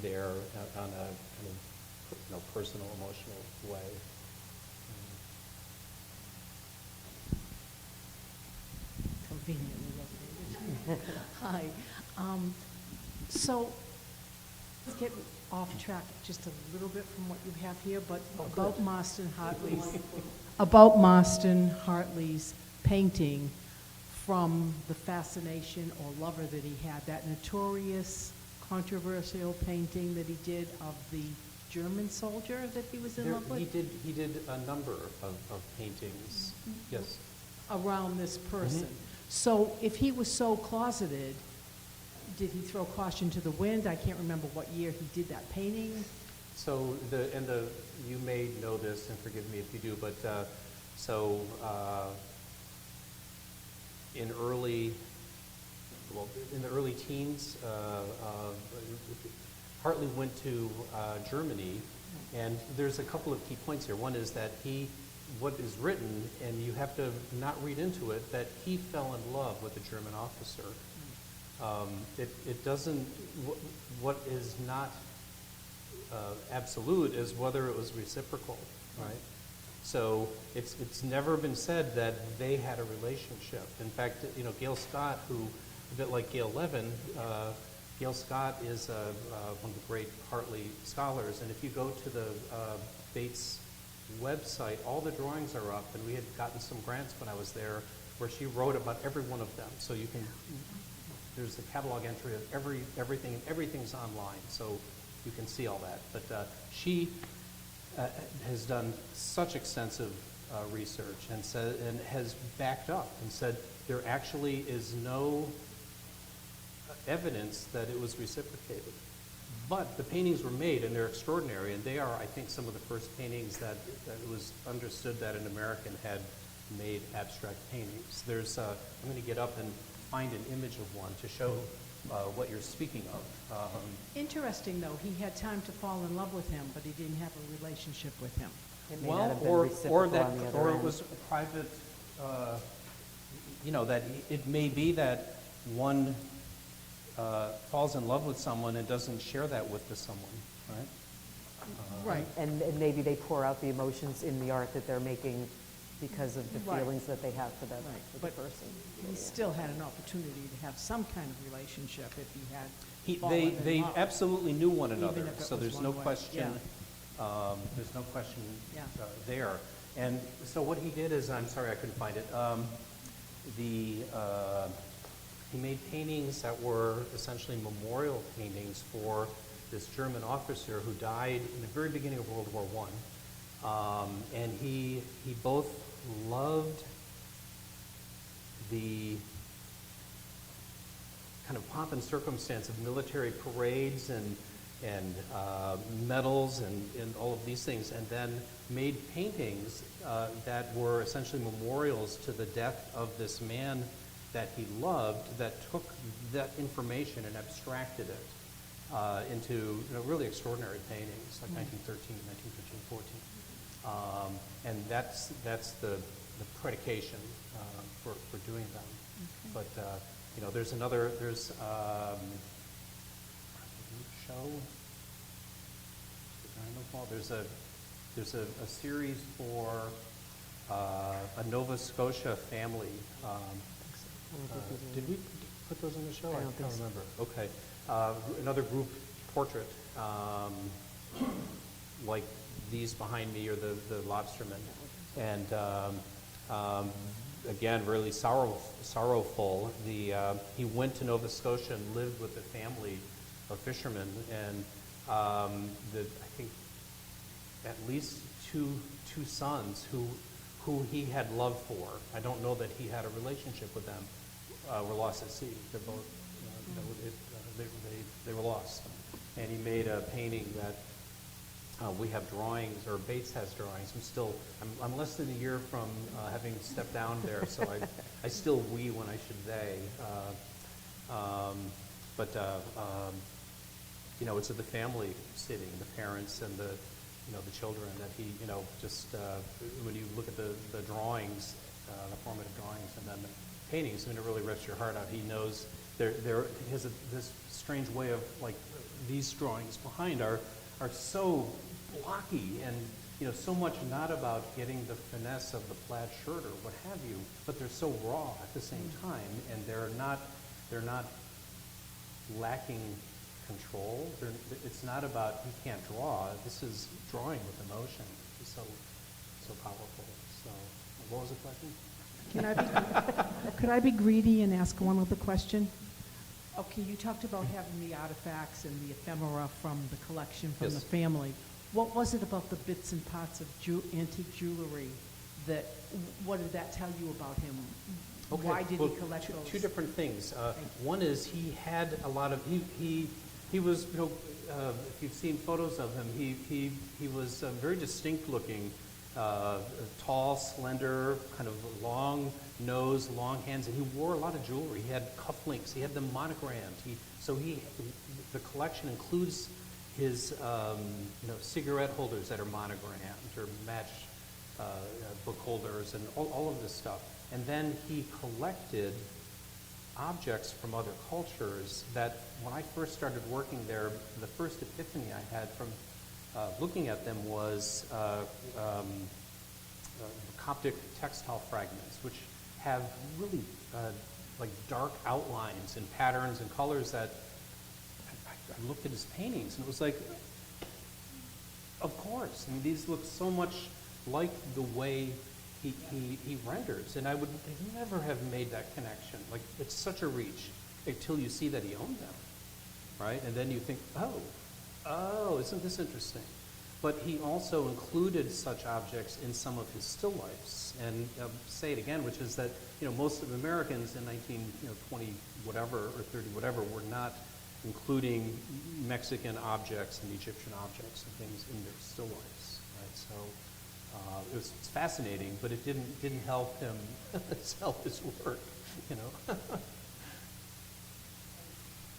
there on a kind of personal, emotional way. Conveniently located. Hi. So let's get off track just a little bit from what you have here, but about Marston Hartley's painting from the fascination or lover that he had, that notorious controversial painting that he did of the German soldier that he was in love with? He did a number of paintings, yes. Around this person. So if he was so closeted, did he throw caution to the wind? I can't remember what year he did that painting. So you may know this, and forgive me if you do, but in the early teens, Hartley went to Germany, and there's a couple of key points here. One is that what is written, and you have to not read into it, that he fell in love with a German officer. It doesn't, what is not absolute is whether it was reciprocal, right? So it's never been said that they had a relationship. In fact, Gail Scott, who, a bit like Gail Levin, Gail Scott is one of the great Hartley scholars, and if you go to the Bates website, all the drawings are up, and we had gotten some grants when I was there where she wrote about every one of them. So you can, there's a catalog entry of everything, and everything's online, so you can see all that. But she has done such extensive research and has backed up and said there actually is no evidence that it was reciprocated. But the paintings were made, and they're extraordinary, and they are, I think, some of the first paintings that it was understood that an American had made abstract paintings. There's, I'm going to get up and find an image of one to show what you're speaking of. Interesting, though, he had time to fall in love with him, but he didn't have a relationship with him. It may not have been reciprocal on the other or end. it was a private, that it may be that one falls in love with someone and doesn't share that with someone, right? Right. And maybe they pour out the emotions in the art that they're making because of the Right. feelings that they have for, Right. for the But person. he still had an opportunity to have some kind of relationship if he had They fallen in love. absolutely knew one another, Even if it so was there's one no way. question. Yeah. There's no question Yeah. there. And so what he did is, I'm sorry I couldn't find it. He made paintings that were essentially memorial paintings for this German officer who died in the very beginning of World War I. And he both loved the kind of pomp and circumstance of military parades and medals and all of these things, and then made paintings that were essentially memorials to the death of this man that he loved, that took that information and abstracted it into really extraordinary paintings, like 1913, 1914. And that's the predication for doing them. But there's show. There's a series for a Nova Scotia family. Did we put those in the show? I I don't can't think so. remember. Okay. Another group portrait, like these behind me, or the lobstermen, and again, really sorrowful. He went to Nova Scotia and lived with a family of fishermen, and I think at least two sons who he had love for. I don't know that he had a relationship with them. Were lost at sea. They're both they were lost, and he made a painting that we have drawings, or Bates has drawings. I'm less than a year from having stepped down there, so I still we when I should they. It's at the family sitting, the parents and the children, that he, when you look at the drawings, the formative drawings, and then the paintings, it really rips your heart out. He knows he has this strange way of, like, these drawings behind are so blocky, and so much not about getting the finesse of the plaid shirt or what have you, but they're so raw at the same time, and they're not lacking control. It's not about he can't draw. This is drawing with emotion. It's so powerful. So, what was the question? Could I be greedy and ask one other question? Okay, you talked about having the artifacts and the ephemera from the collection from Yes. the family. What was it about the bits and parts of antique jewelry what did that tell you about him? Okay. Why did Well, he collect those? two different things. One is he had a lot of, he was, if you've seen photos of him, he was very distinct looking, tall, slender, kind of long nose, long hands, and he wore a lot of jewelry. He had cufflinks. He had them monogrammed. The collection includes his cigarette holders that are monogrammed, or match book holders, and all of this stuff. And then he collected objects from other cultures that, when I first started working there, the first epiphany I had from looking at them was Coptic textile fragments, which have really like dark outlines and patterns and colors that I looked at his paintings, and it was like, of course. I mean, these look so much like the way he renders, and I would never have made that connection. Like, it's such a reach until you see that he owned them, right? And then you think, oh, isn't this interesting? But he also included such objects in some of his still lifes. And say it again, which is that most of Americans in 1920 whatever or 30 whatever were not including Mexican objects and Egyptian objects and things in their still lifes, right? So it's fascinating, but it didn't help him sell his work,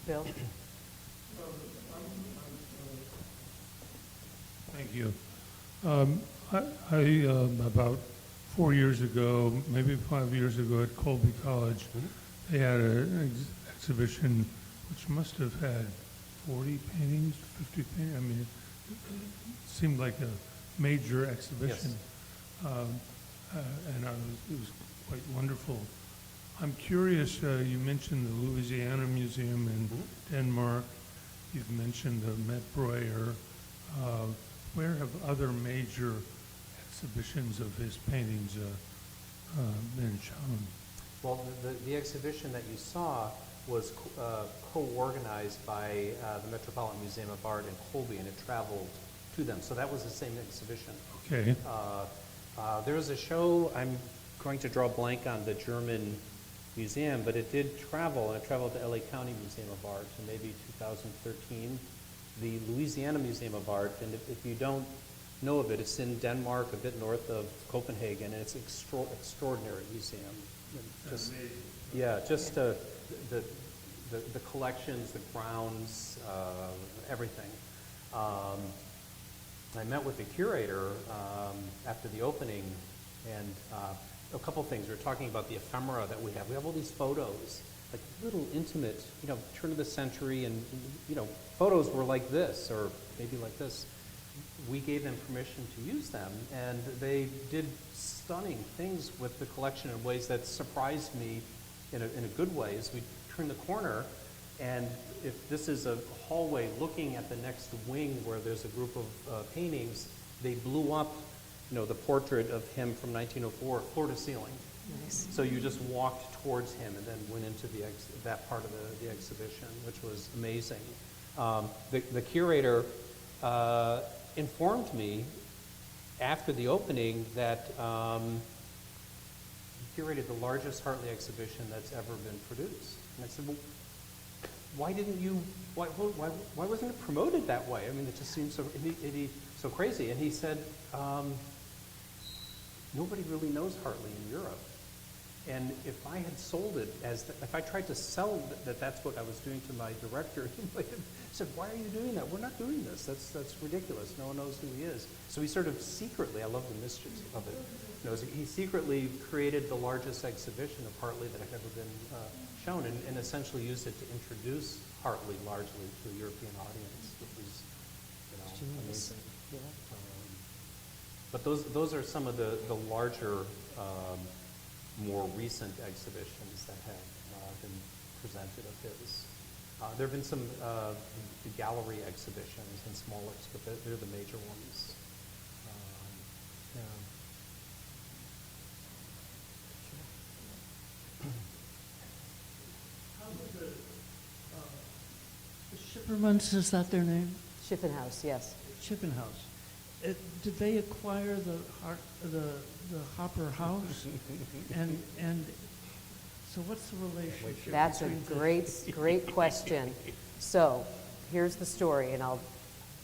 Bill? Thank you. About 4 years ago, maybe 5 years ago, at Colby College, they had an exhibition which must have had 40 paintings, 50 paintings. I mean, it seemed like a major exhibition. Yes. And it was quite wonderful. I'm curious, you mentioned the Louisiana Museum in Denmark. You've mentioned the Met Breuer. Where have other major exhibitions of his paintings been shown? Well, the exhibition that you saw was co-organized by the Metropolitan Museum of Art in Colby, and it traveled to them. So that was the same exhibition. Okay. There was a show, I'm going to draw a blank on the German museum, but it did travel, and it traveled to LA County Museum of Art in maybe 2013. The Louisiana Museum of Art, and if you don't know of it, it's in Denmark, a bit north of Copenhagen, and it's an extraordinary museum. Just, yeah, just the collections, the grounds, everything. I met with the curator after the opening, and a couple things. We were talking about the ephemera that we have. We have all these photos, like little intimate, turn of the century, and photos were like this, or maybe like this. We gave them permission to use them, and they did stunning things with the collection in ways that surprised me in a good way. As we turned the corner, and if this is a hallway looking at the next wing where there's a group of paintings, they blew up, the portrait of him from 1904, floor to ceiling. Nice. So you just walked towards him and then went into that part of the exhibition, which was amazing. The curator informed me after the opening that he curated the largest Hartley exhibition that's ever been produced. And I said, well, why wasn't it promoted that way? I mean, it just seems so crazy. And he said, nobody really knows Hartley in Europe. And if I had sold it if I tried to sell that's what I was doing to my director, he might have said, why are you doing that? We're not doing this. That's ridiculous. No one knows who he is. So he sort of secretly, I love the mystery of it, he secretly created the largest exhibition of Hartley that had ever been shown, and essentially used it to introduce Hartley largely to a European audience, which was amazing. Yeah. But those are some of the larger, more recent exhibitions that have been presented of his. There have been some gallery exhibitions and smaller, but they're the major ones. Yeah. How did the Schippermans, is that their name? Schiffenhaus, yes. Schippenhaus. Did they acquire the Hopper house? And so what's the relationship? That's a between the- great question. So, here's the story, and I'll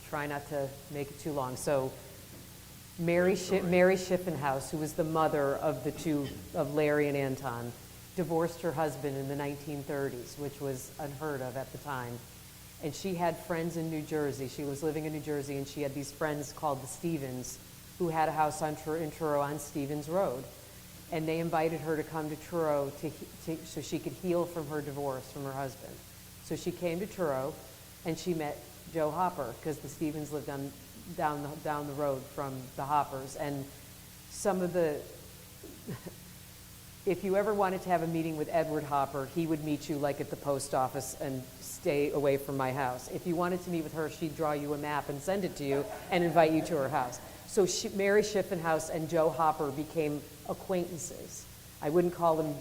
try not to make it too long. So, Mary Schiffenhaus, who was the mother of the two, of Larry and Anton, divorced her husband in the 1930s, which was unheard of at the time. And she had friends in New Jersey. She was living in New Jersey, and she had these friends called the Stevens, who had a house in Truro on Stevens Road. And they invited her to come to Truro so she could heal from her divorce from her husband. So she came to Truro, and she met Joe Hopper, because the Stevens lived down the road from the Hoppers. And some of the, if you ever wanted to have a meeting with Edward Hopper, he would meet you like at the post office and stay away from my house. If you wanted to meet with her, she'd draw you a map and send it to you and invite you to her house. So Mary Schiffenhaus and Joe Hopper became acquaintances. I wouldn't call them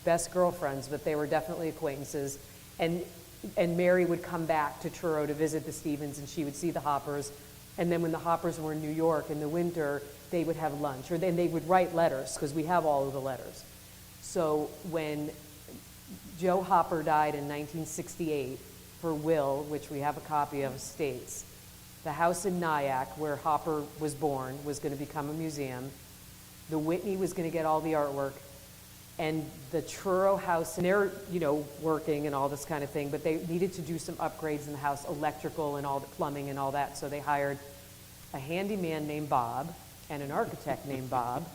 best girlfriends, but they were definitely acquaintances. And Mary would come back to Truro to visit the Stevens, and she would see the Hoppers. And then when the Hoppers were in New York in the winter, they would have lunch, or then they would write letters, because we have all of the letters. So when Joe Hopper died in 1968, her will, which we have a copy of, states the house in Nyack, where Hopper was born, was going to become a museum. The Whitney was going to get all the artwork, and the Truro house, and they're, working and all this kind of thing, but they needed to do some upgrades in the house, electrical and all the plumbing and all that, so they hired a handyman named Bob and an architect named Bob.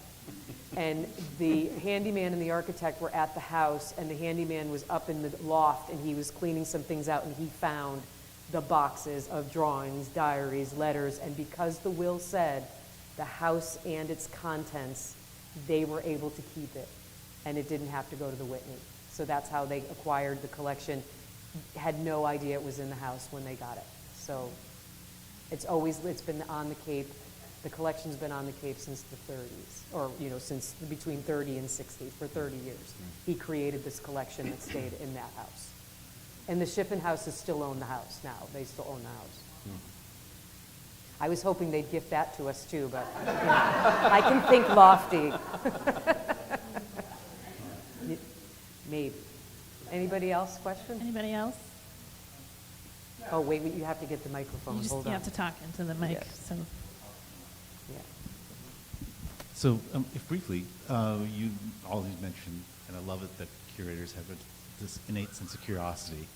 And the handyman and the architect were at the house, and the handyman was up in the loft, and he was cleaning some things out, and he found the boxes of drawings, diaries, letters, and because the will said the house and its contents, they were able to keep it, and it didn't have to go to the Whitney. So that's how they acquired the collection. Had no idea it was in the house when they got it. So it's been on the Cape. The collection's been on the Cape since the 30s, or since between 30 and 60, for 30 years. He created this collection that stayed in that house. And the Schiff houses still own the house now. They still own the house. I was hoping they'd gift that to us too, but you know, I can think lofty. Maybe. Anybody else question? Anybody else? Oh, wait, you have to get the microphone. You Hold on. have to talk into the mic, Yes. so. Yeah. So, if briefly, you all you mentioned, and I love it that curators have this innate sense of curiosity.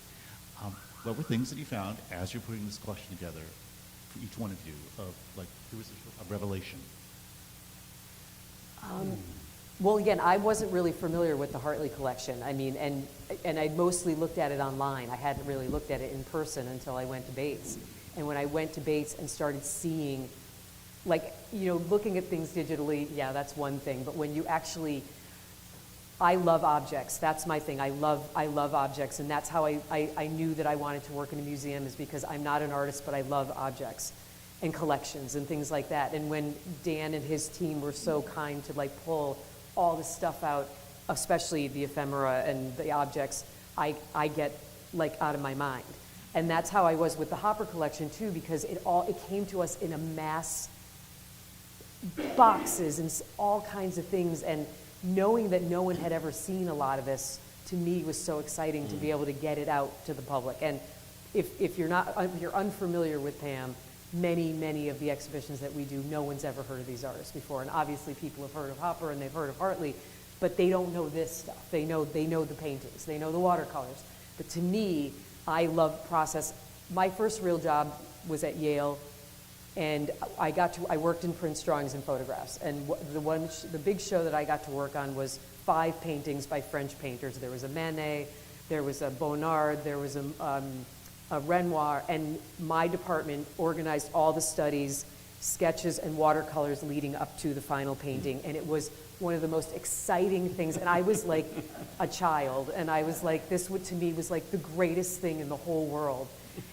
What were things that you found as you're putting this collection together, for each one of you, of like there was a revelation? Well, again, I wasn't really familiar with the Hartley collection. I mean, and I mostly looked at it online. I hadn't really looked at it in person until I went to Bates. And when I went to Bates and started seeing, like, you know, looking at things digitally, yeah, that's one thing. But when you actually, I love objects. That's my thing. I love objects. And that's how I knew that I wanted to work in a museum, is because I'm not an artist, but I love objects and collections and things like that. And when Dan and his team were so kind to like pull all this stuff out, especially the ephemera and the objects, I get like out of my mind. And that's how I was with the Hopper collection too, because it came to us in a mass, boxes and all kinds of things, and knowing that no one had ever seen a lot of this, to me, was so exciting to be able to get it out to the public. And if you're unfamiliar with PAAM, many of the exhibitions that we do, no one's ever heard of these artists before. And obviously people have heard of Hopper and they've heard of Hartley, but they don't know this stuff. They know the paintings, they know the watercolors. But to me, I love process. My first real job was at Yale, and I worked in print drawings and photographs. And the big show that I got to work on was 5 paintings by French painters. There was a Manet, there was a Bonnard, there was a Renoir, and my department organized all the studies, sketches, and watercolors leading up to the final painting. And it was one of the most exciting things. And I was like a child, and I was like, to me was like the greatest thing in the whole world.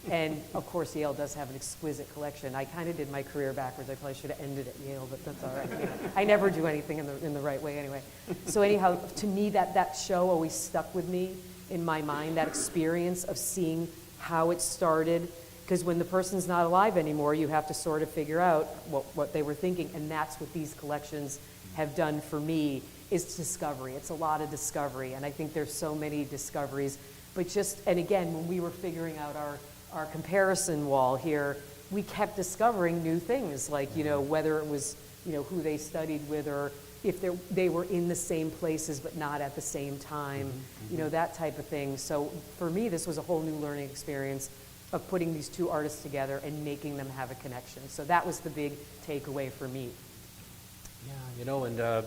And of course, Yale does have an exquisite collection. I kind of did my career backwards. I probably should have ended at Yale, but that's all right. You know, I never do anything in the right way anyway. So anyhow, to me, that show always stuck with me in my mind, that experience of seeing how it started. Because when the person's not alive anymore, you have to sort of figure out what they were thinking. And that's what these collections have done for me, is discovery. It's a lot of discovery. And I think there's so many discoveries. But and again, when we were figuring out our comparison wall here, we kept discovering new things, like, you know, whether it was, you know, who they studied with, or if they were in the same places but not at the same time, you know, that type of thing. So for me, this was a whole new learning experience of putting these two artists together and making them have a connection. So that was the big takeaway for me. Yeah, you know, and I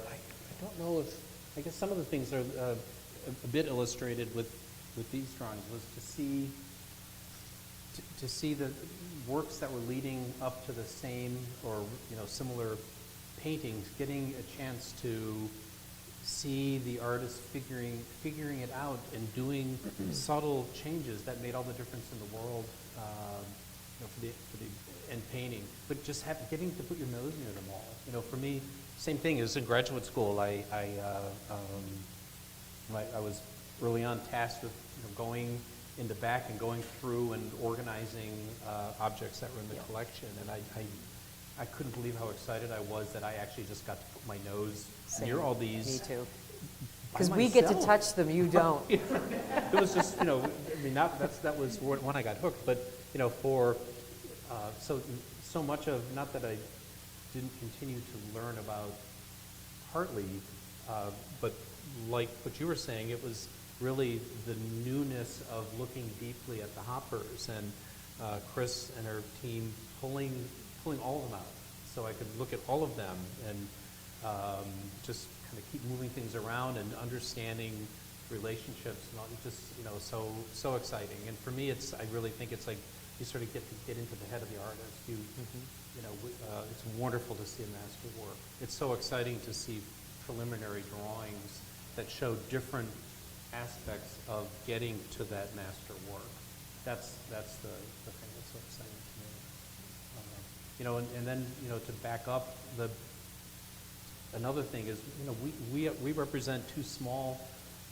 don't know if, I guess some of the things are a bit illustrated with these drawings, was to see the works that were leading up to the same or, you know, similar paintings, getting a chance to see the artist figuring it out and doing subtle changes that made all the difference in the world, you know, for the end painting. But just getting to put your nose near them all. You know, for me, same thing as in graduate school. I was early on tasked with, you know, going in the back and going through and organizing objects that were in the collection, and I couldn't believe how excited I was that I actually just got to put my nose near all these. Me too. Because we get to touch them, you don't. It was just, you know, I mean, that was when I got hooked, but, you know, so much of, not that I didn't continue to learn about Hartley, but like what you were saying, it was really the newness of looking deeply at the Hoppers, and Chris and her team pulling all of them out, so I could look at all of them and just kind of keep moving things around and understanding relationships, and all, just, you know, so exciting. And for me, I really think it's like you sort of get into the head of the artist. You know, it's wonderful to see a master work. It's so exciting to see preliminary drawings that show different aspects of getting to that master work. That's the thing that's so exciting to me. You know, and then, you know, to back up, another thing is, you know, we represent two small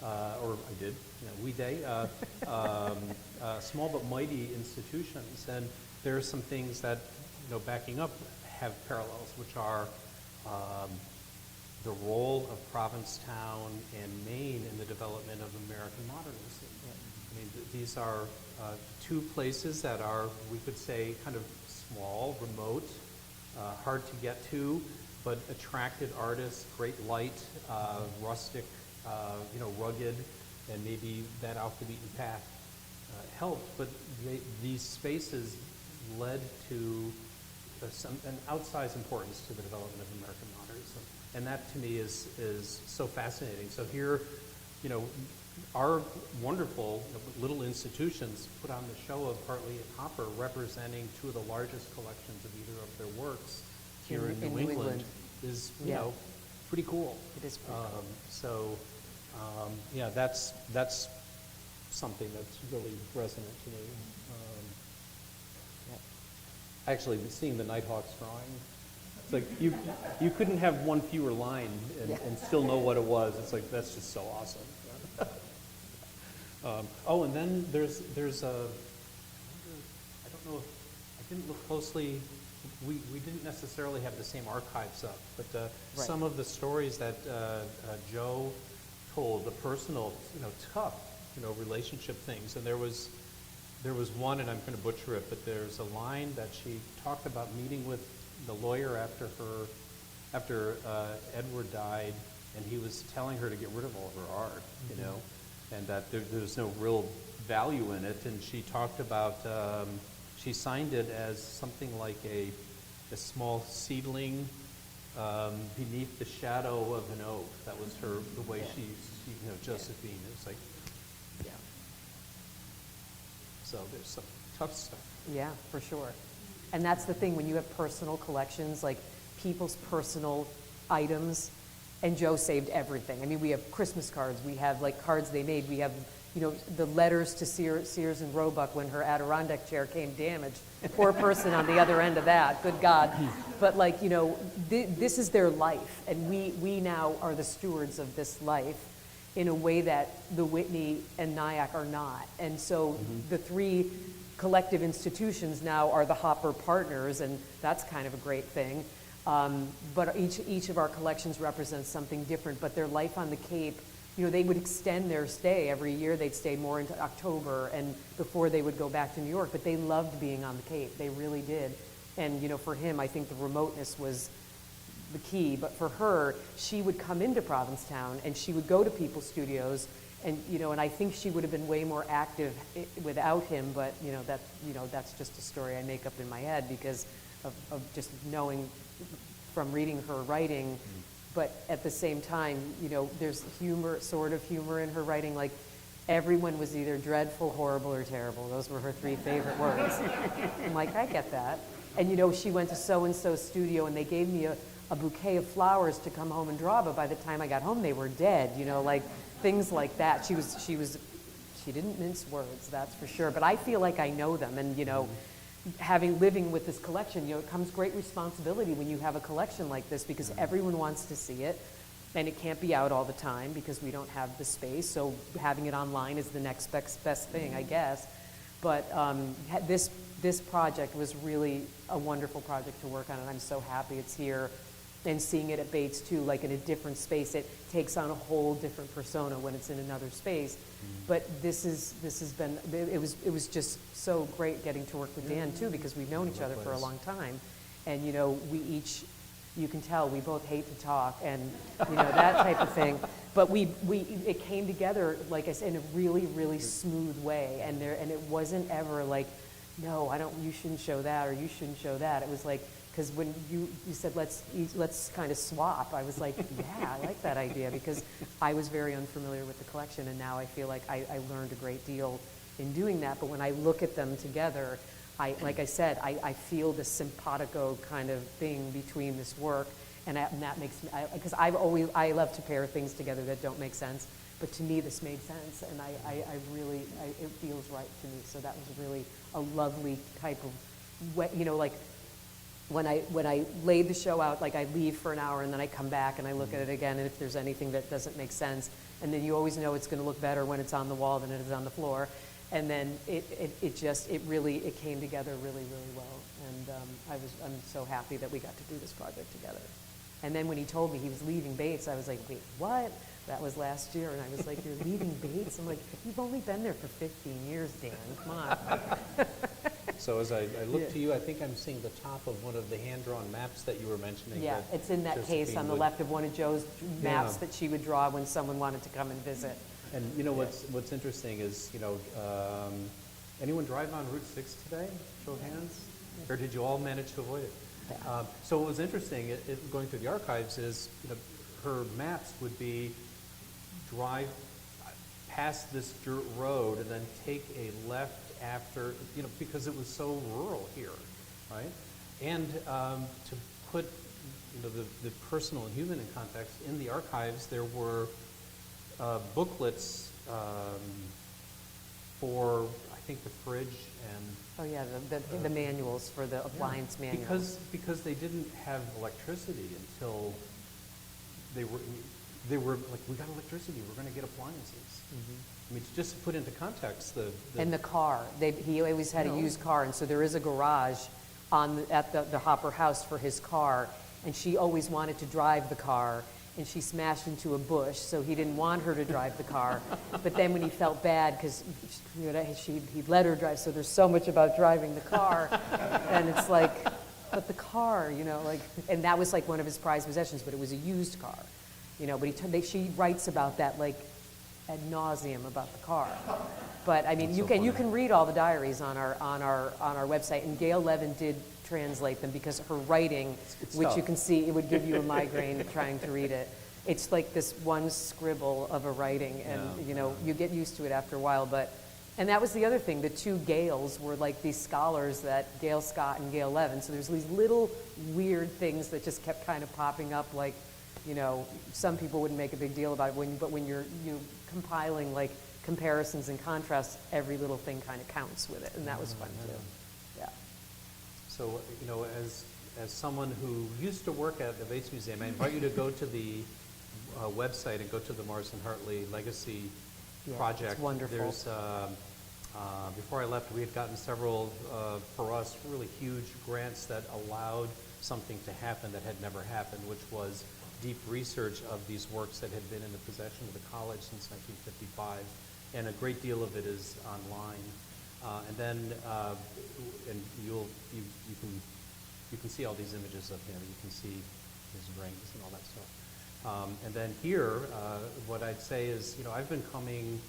or I did, small but mighty institutions. And there are some things that, backing up, have parallels, which are the role of Provincetown and Maine in the development of American modernism. I mean, these are two places that are, we could say, kind of small, remote, hard to get to, but attracted artists, great light, rustic, rugged, and maybe that off the beaten path helped. But these spaces led to an outsized importance to the development of American modernism. And that to me is so fascinating. So here, our wonderful little institutions put on the show of Hartley and Hopper, representing two of the largest collections of either of their works here in New England, is, pretty cool. It is pretty cool. That's something that's really resonant to me. Actually, seeing the Nighthawks drawing, it's like you couldn't have one fewer line and still know what it was. It's like, that's just so awesome. And then there's I don't know if, I didn't look closely, we didn't necessarily have the same archives up, but some of the stories that Joe told, the personal, tough, relationship things, and there was one, and I'm going to butcher it, but there's a line that she talked about meeting with the lawyer after Edward died, and he was telling her to get rid of all of her art, and that there's no real value in it. And she talked about, she signed it as something like a small seedling beneath the shadow of an oak. That was the way she Josephine. It was like, so there's some tough stuff. Yeah, for sure. And that's the thing, when you have personal collections, like people's personal items, and Joe saved everything. I mean, we have Christmas cards, we have like cards they made, we have, the letters to Sears and Roebuck when her Adirondack chair came damaged. Poor person on the other end of that, good God. But like, this is their life, and we now are the stewards of this life in a way that the Whitney and Nyack are not. And so the three collective institutions now are the Hopper partners, and that's kind of a great thing. But each of our collections represents something different, but their life on the Cape, they would extend their stay every year. They'd stay more into October and before they would go back to New York, but they loved being on the Cape. They really did. And, for him, I think the remoteness was the key, but for her, she would come into Provincetown and she would go to people's studios, and and I think she would have been way more active without him, but that's just a story I make up in my head because of just knowing from reading her writing. But at the same time, there's sort of humor in her writing, like everyone was either dreadful, horrible, or terrible. Those were her three favorite words. I'm like, I get that. And she went to so-and-so's studio and they gave me a bouquet of flowers to come home and draw, but by the time I got home, they were dead, like things like that. She didn't mince words, that's for sure, but I feel like I know them. And, living with this collection, it comes great responsibility when you have a collection like this, because everyone wants to see it, and it can't be out all the time because we don't have the space, so having it online is the next best thing, I guess. But this project was really a wonderful project to work on, and I'm so happy it's here. And seeing it at Bates too, like in a different space, it takes on a whole different persona when it's in another space. But this has been, it was just so great getting to work with Dan too, because we've known each other for a long time. And we each, you can tell we both hate to talk and that type of thing. But it came together, like I said, in a really, really smooth way. And it wasn't ever like, no, you shouldn't show that, or you shouldn't show that. It was like, because when you said let's kind of swap, I was like, yeah, I like that idea, because I was very unfamiliar with the collection, and now I feel like I learned a great deal in doing that. But when I look at them together, like I said, I feel this simpatico kind of thing between this work, and that makes me, because I love to pair things together that don't make sense, but to me this made sense, and it feels right to me. So that was really a lovely type of, like, when I laid the show out, like I leave for an hour and then I come back and I look at it again, and if there's anything that doesn't make sense, and then you always know it's going to look better when it's on the wall than it is on the floor. And then it came together really, really well. And I'm so happy that we got to do this project together. And then when he told me he was leaving Bates, I was like, wait, what? That was last year, and I was like, you're leaving Bates? I'm like, you've only been there for 15 years, Dan, come on. So as I look to you, I think I'm seeing the top of one of the hand-drawn maps that you were mentioning. Yeah, it's in that case on the left of one of Joe's maps that she would draw when someone wanted to come and visit. And you know, what's interesting is, you know, anyone drive on Route 6 today? Show of hands? Or did you all manage to avoid it? So what was interesting, going through the archives is, you know, her maps would be drive past this dirt road and then take a left after, you know, because it was so rural here, right? And to put, you know, the personal and human in context, in the archives there were booklets for, I think, the fridge and... Oh yeah, the manuals for the appliance manuals. Because they didn't have electricity until they were like, we got electricity, we're going to get appliances. I mean, just to put into context And the car, he always had a used car, and so there is a garage at the Hopper house for his car, and she always wanted to drive the car, and she smashed into a bush, so he didn't want her to drive the car. But then when he felt bad, because he let her drive, so there's so much about driving the car, and it's like, but the car, you know, like, and that was like one of his prized possessions, but it was a used car, you know. But she writes about that like ad nauseum about the car. But I mean, you can read all the diaries on our website, and Gail Levin did translate them because her writing, which you can see, it would give you a migraine trying to read it. It's like this one scribble of a writing, and you know, you get used to it after a while. And that was the other thing. The two Gails were like these scholars, that Gail Scott and Gail Levin. So there's these little weird things that just kept kind of popping up. Like, you know, some people wouldn't make a big deal about it, but when you're compiling like comparisons and contrasts, every little thing kind of counts with it, and that was fun too. Yeah. So, you know, as someone who used to work at the Bates Museum, I invite you to go to the website and go to the Marston Hartley Legacy Project. It's wonderful. There's, before I left, we had gotten several, for us, really huge grants that allowed something to happen that had never happened, which was deep research of these works that had been in the possession of the college since 1955, and a great deal of it is online. And then, and you can see all these images of him. You can see his rings and all that stuff. And then here, what I'd say is, you know, I've been coming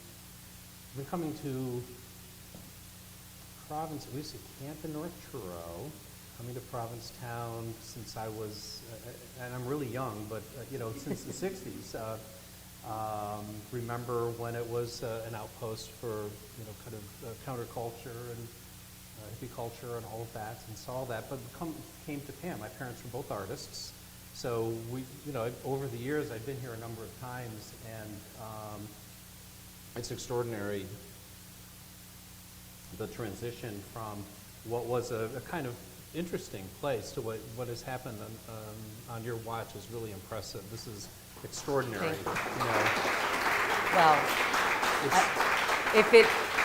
to Province. We used to camp in North Truro. Coming to Provincetown since I was, and I'm really young, but you know, since the 60s. Remember when it was an outpost for, you know, kind of counterculture and hippie culture and all of that, and saw that. But came to PAAM. My parents were both artists, so we, you know, over the years I've been here a number of times, and it's extraordinary the transition from what was a kind of interesting place to what has happened on your watch is really impressive. This is extraordinary. You know. Well,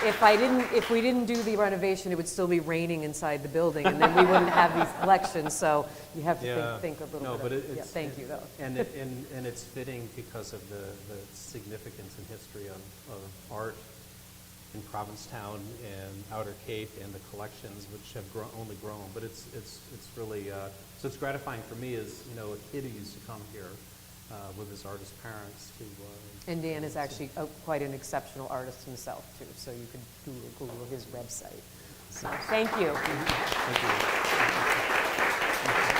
if we didn't do the renovation, it would still be raining inside the building, and then we wouldn't have these collections. So you have to think a little bit. But thank you though. And it's fitting because of the significance and history of art in Provincetown and Outer Cape, and the collections which have only grown. But it's really so it's gratifying for me as, you know, a kid who used to come here with his artist parents to. And Dan is actually quite an exceptional artist himself too. So you could Google his website. So thank you. Thank you.